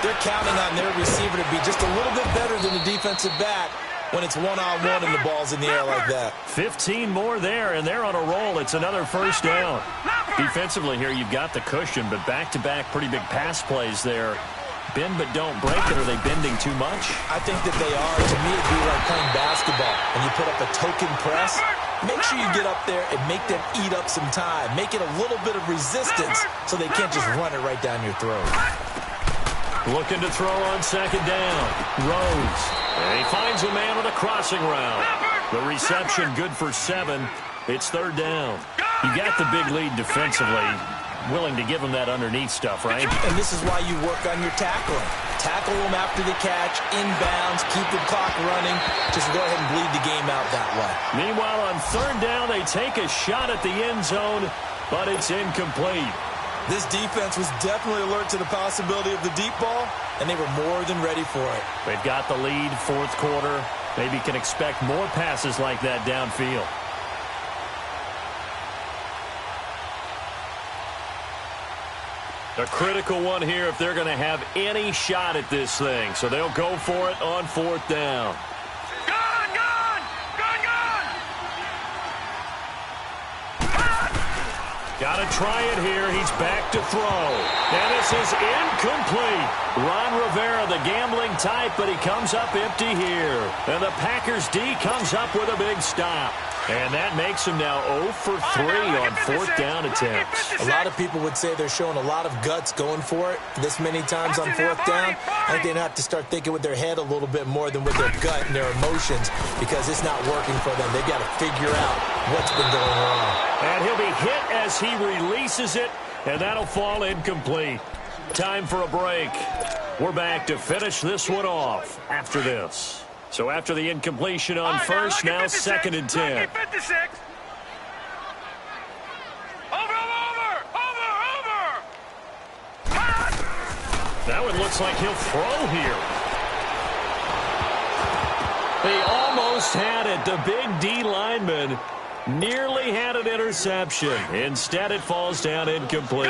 they're counting on their receiver to be just a little bit better than the defensive back when it's one-on-one and the ball's in the air like that. 15 more there, and they're on a roll. It's another 1st down. Defensively here, you've got the cushion, but back-to-back pretty big pass plays there. Bend but don't break it. Are they bending too much? I think that they are. To me, it'd be like playing basketball. When you put up a token press, make sure you get up there and make them eat up some time. Make it a little bit of resistance so they can't just run it right down your throat. Looking to throw on second down. Rose. And he finds a man with a crossing route. The reception good for 7. It's third down. You got the big lead defensively. Willing to give them that underneath stuff, right? And this is why you work on your tackling. Tackle them after the catch, inbounds, keep the clock running. Just go ahead and bleed the game out that way. Meanwhile, on third down, they take a shot at the end zone, but it's incomplete. This defense was definitely alert to the possibility of the deep ball, and they were more than ready for it. They've got the lead, fourth quarter. Maybe can expect more passes like that downfield. A critical one here if they're going to have any shot at this thing. So they'll go for it on fourth down. Gun! Got to try it here. He's back to throw. And this is incomplete. Ron Rivera, the gambling type, but he comes up empty here. And the Packers D comes up with a big stop. And that makes him now 0 for 3 on fourth down attempts. A lot of people would say they're showing a lot of guts going for it this many times on fourth down. I think they have to start thinking with their head a little bit more than with their gut and their emotions because it's not working for them. They've got to figure out what's been going wrong. And he'll be hit as he releases it, and that'll fall incomplete. Time for a break. We're back to finish this one off after this. So after the incompletion on first, now 2nd and 10. That one looks like he'll throw here. They almost had it. The big D lineman nearly had an interception. Instead, it falls down incomplete.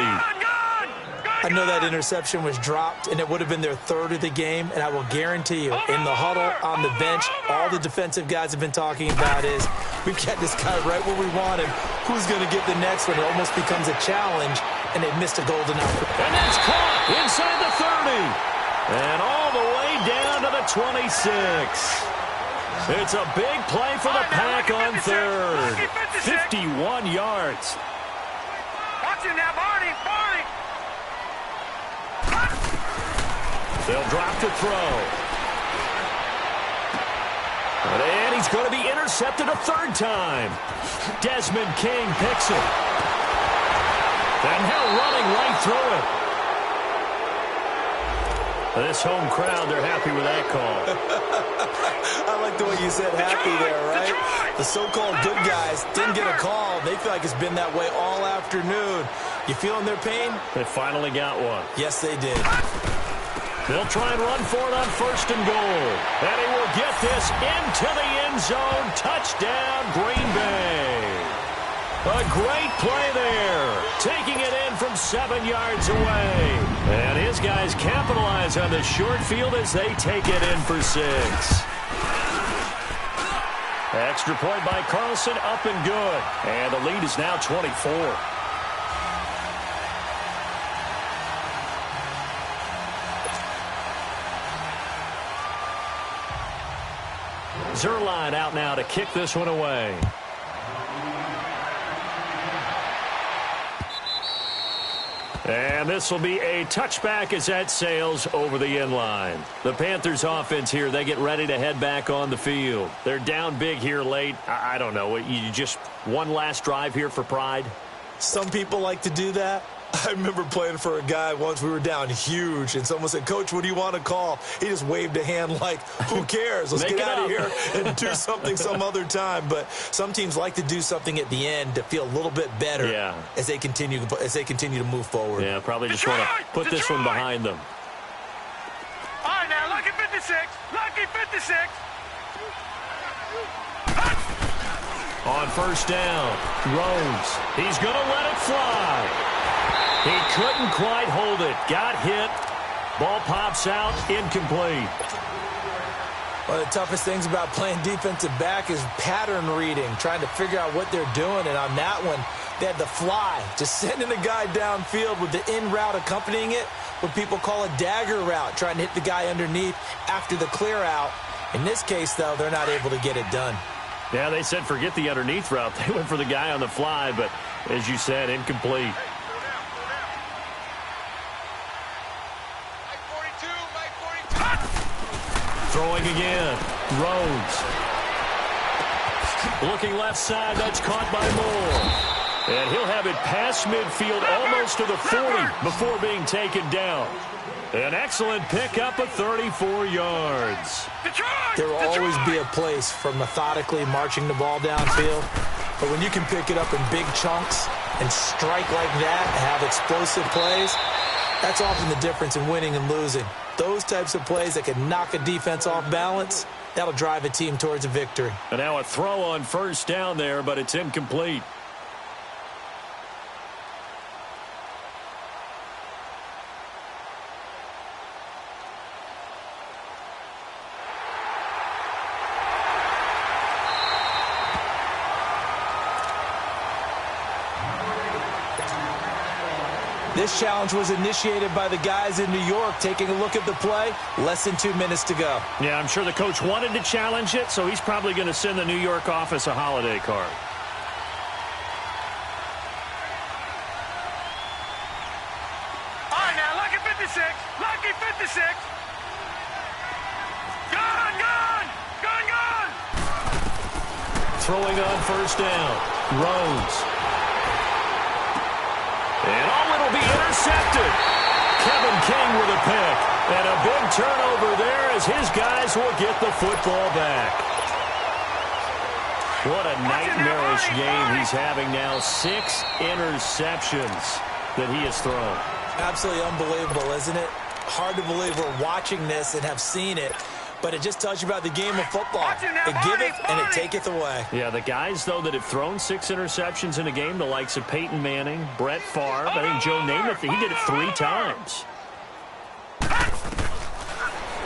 I know that interception was dropped, and it would have been their third of the game, and I will guarantee you, in the huddle, on the bench, all the defensive guys have been talking about is, we've got this guy right where we want him. Who's going to get the next one? It almost becomes a challenge, and they missed a golden opportunity. And that's caught inside the 30. And all the way down to the 26. It's a big play for the Pack on third. 51 yards. Watch it now, Barney. They'll drop to throw. And he's going to be intercepted a third time. Desmond King picks it. And now running right through it. This home crowd, they're happy with that call. I like the way you said happy there, right? The so-called good guys didn't get a call. They feel like it's been that way all afternoon. You feeling their pain? They finally got one. Yes, they did. They'll try and run for it on first and goal. And he will get this into the end zone. Touchdown, Green Bay. A great play there. Taking it in from 7 yards away. And his guys capitalize on the short field as they take it in for 6. Extra point by Carlson, up and good. And the lead is now 24. Zerline out now to kick this one away. And this will be a touchback as that sails over the end line. The Panthers offense here, they get ready to head back on the field. They're down big here late. I don't know. You just one last drive here for pride? Some people like to do that. I remember playing for a guy once. We were down huge, and someone said, "Coach, what do you want to call?" He just waved a hand like, who cares? Let's get out of here and do something some other time. But some teams like to do something at the end to feel a little bit better as they continue to move forward. Yeah, probably just want to put this one behind them. All right, now, lucky 56. Lucky 56. On first down, Rose. He's going to let it fly. He couldn't quite hold it. Got hit. Ball pops out. Incomplete. One of the toughest things about playing defensive back is pattern reading, trying to figure out what they're doing. And on that one, they had the fly, just sending a guy downfield with the in route accompanying it, what people call a dagger route, trying to hit the guy underneath after the clear out. In this case, though, they're not able to get it done. Yeah, they said forget the underneath route. They went for the guy on the fly, but as you said, incomplete. Throwing again. Rhodes. Looking left side. That's caught by Moore. And he'll have it past midfield almost to the 40 before being taken down. An excellent pickup of 34 yards. There will always be a place for methodically marching the ball downfield. But when you can pick it up in big chunks and strike like that and have explosive plays, that's often the difference in winning and losing. Those types of plays that can knock a defense off balance, that'll drive a team towards a victory. And now a throw on first down there, but it's incomplete. This challenge was initiated by the guys in New York. Taking a look at the play, less than 2 minutes to go. Yeah, I'm sure the coach wanted to challenge it, so he's probably going to send the New York office a holiday card. All right, now, lucky 56. Lucky 56. Gone. Throwing on first down. Rhodes. And it'll be intercepted. Kevin King with a pick. And a big turnover there as his guys will get the football back. What a nightmarish game he's having now. 6 interceptions that he has thrown. Absolutely unbelievable, isn't it? Hard to believe we're watching this and have seen it. But it just tells you about the game of football. It giveth and it taketh away. Yeah, the guys, though, that have thrown 6 interceptions in a game, the likes of Peyton Manning, Brett Favre, I think Joe Namath, he did it 3 times.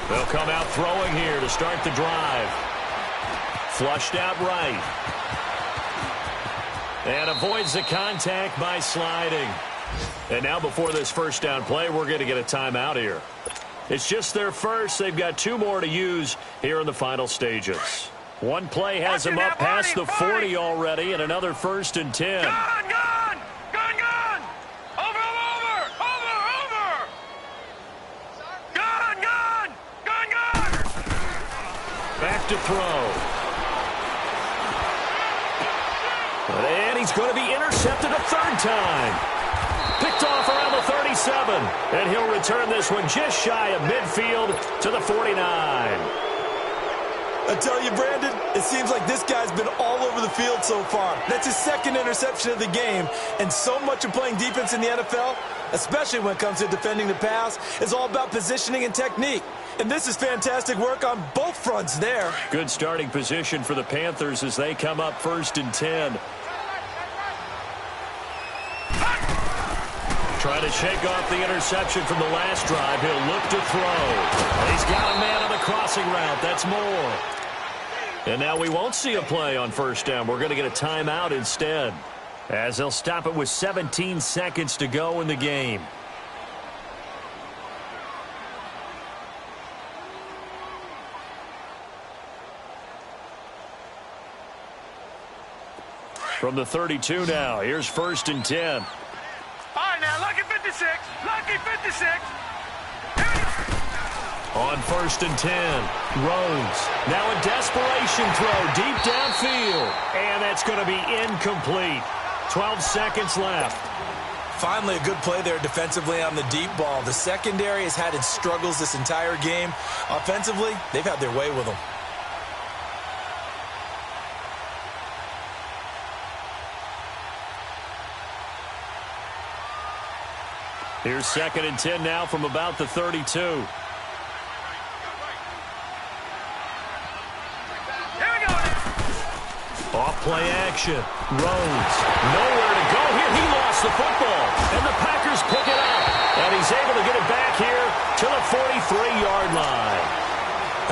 They'll come out throwing here to start the drive. Flushed out right. And avoids the contact by sliding. And now before this first down play, we're going to get a timeout here. It's just their first. They've got 2 more to use here in the final stages. One play has them up past the 40 already, and another 1st and 10. Gone. Over. Gone. Back to throw. And he's going to be intercepted a 3rd time. Picked off around the 37, and he'll return this one just shy of midfield to the 49. I tell you, Brandon, it seems like this guy's been all over the field so far. That's his 2nd interception of the game, and so much of playing defense in the NFL, especially when it comes to defending the pass, is all about positioning and technique. And this is fantastic work on both fronts there. Good starting position for the Panthers as they come up 1st and 10. Trying to shake off the interception from the last drive. He'll look to throw. He's got a man on the crossing route. That's Moore. And now we won't see a play on first down. We're going to get a timeout instead, as they'll stop it with 17 seconds to go in the game. From the 32 now, here's 1st and 10. All right, now, lucky 56. On 1st and 10, Rhodes. Now a desperation throw deep downfield. And that's going to be incomplete. 12 seconds left. Finally, a good play there defensively on the deep ball. The secondary has had its struggles this entire game. Offensively, they've had their way with them. Here's 2nd and 10 now from about the 32. Here we go. Off play action. Rhodes. Nowhere to go here. He lost the football. And the Packers pick it up. And he's able to get it back here to the 43-yard line.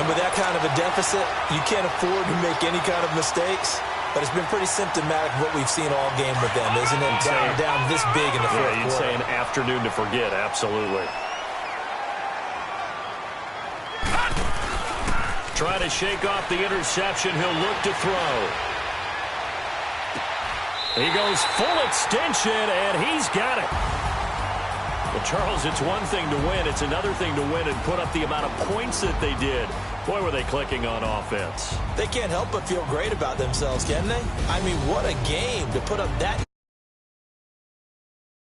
And with that kind of a deficit, you can't afford to make any kind of mistakes. But it's been pretty symptomatic of what we've seen all game with them, isn't it? Down this big in the fourth quarter. You'd say an afternoon to forget, absolutely. trying to shake off the interception. He'll look to throw. He goes full extension, and he's got it. Well, Charles, it's one thing to win. It's another thing to win and put up the amount of points that they did. Boy, were they clicking on offense. They can't help but feel great about themselves, can they? I mean, what a game to put up that.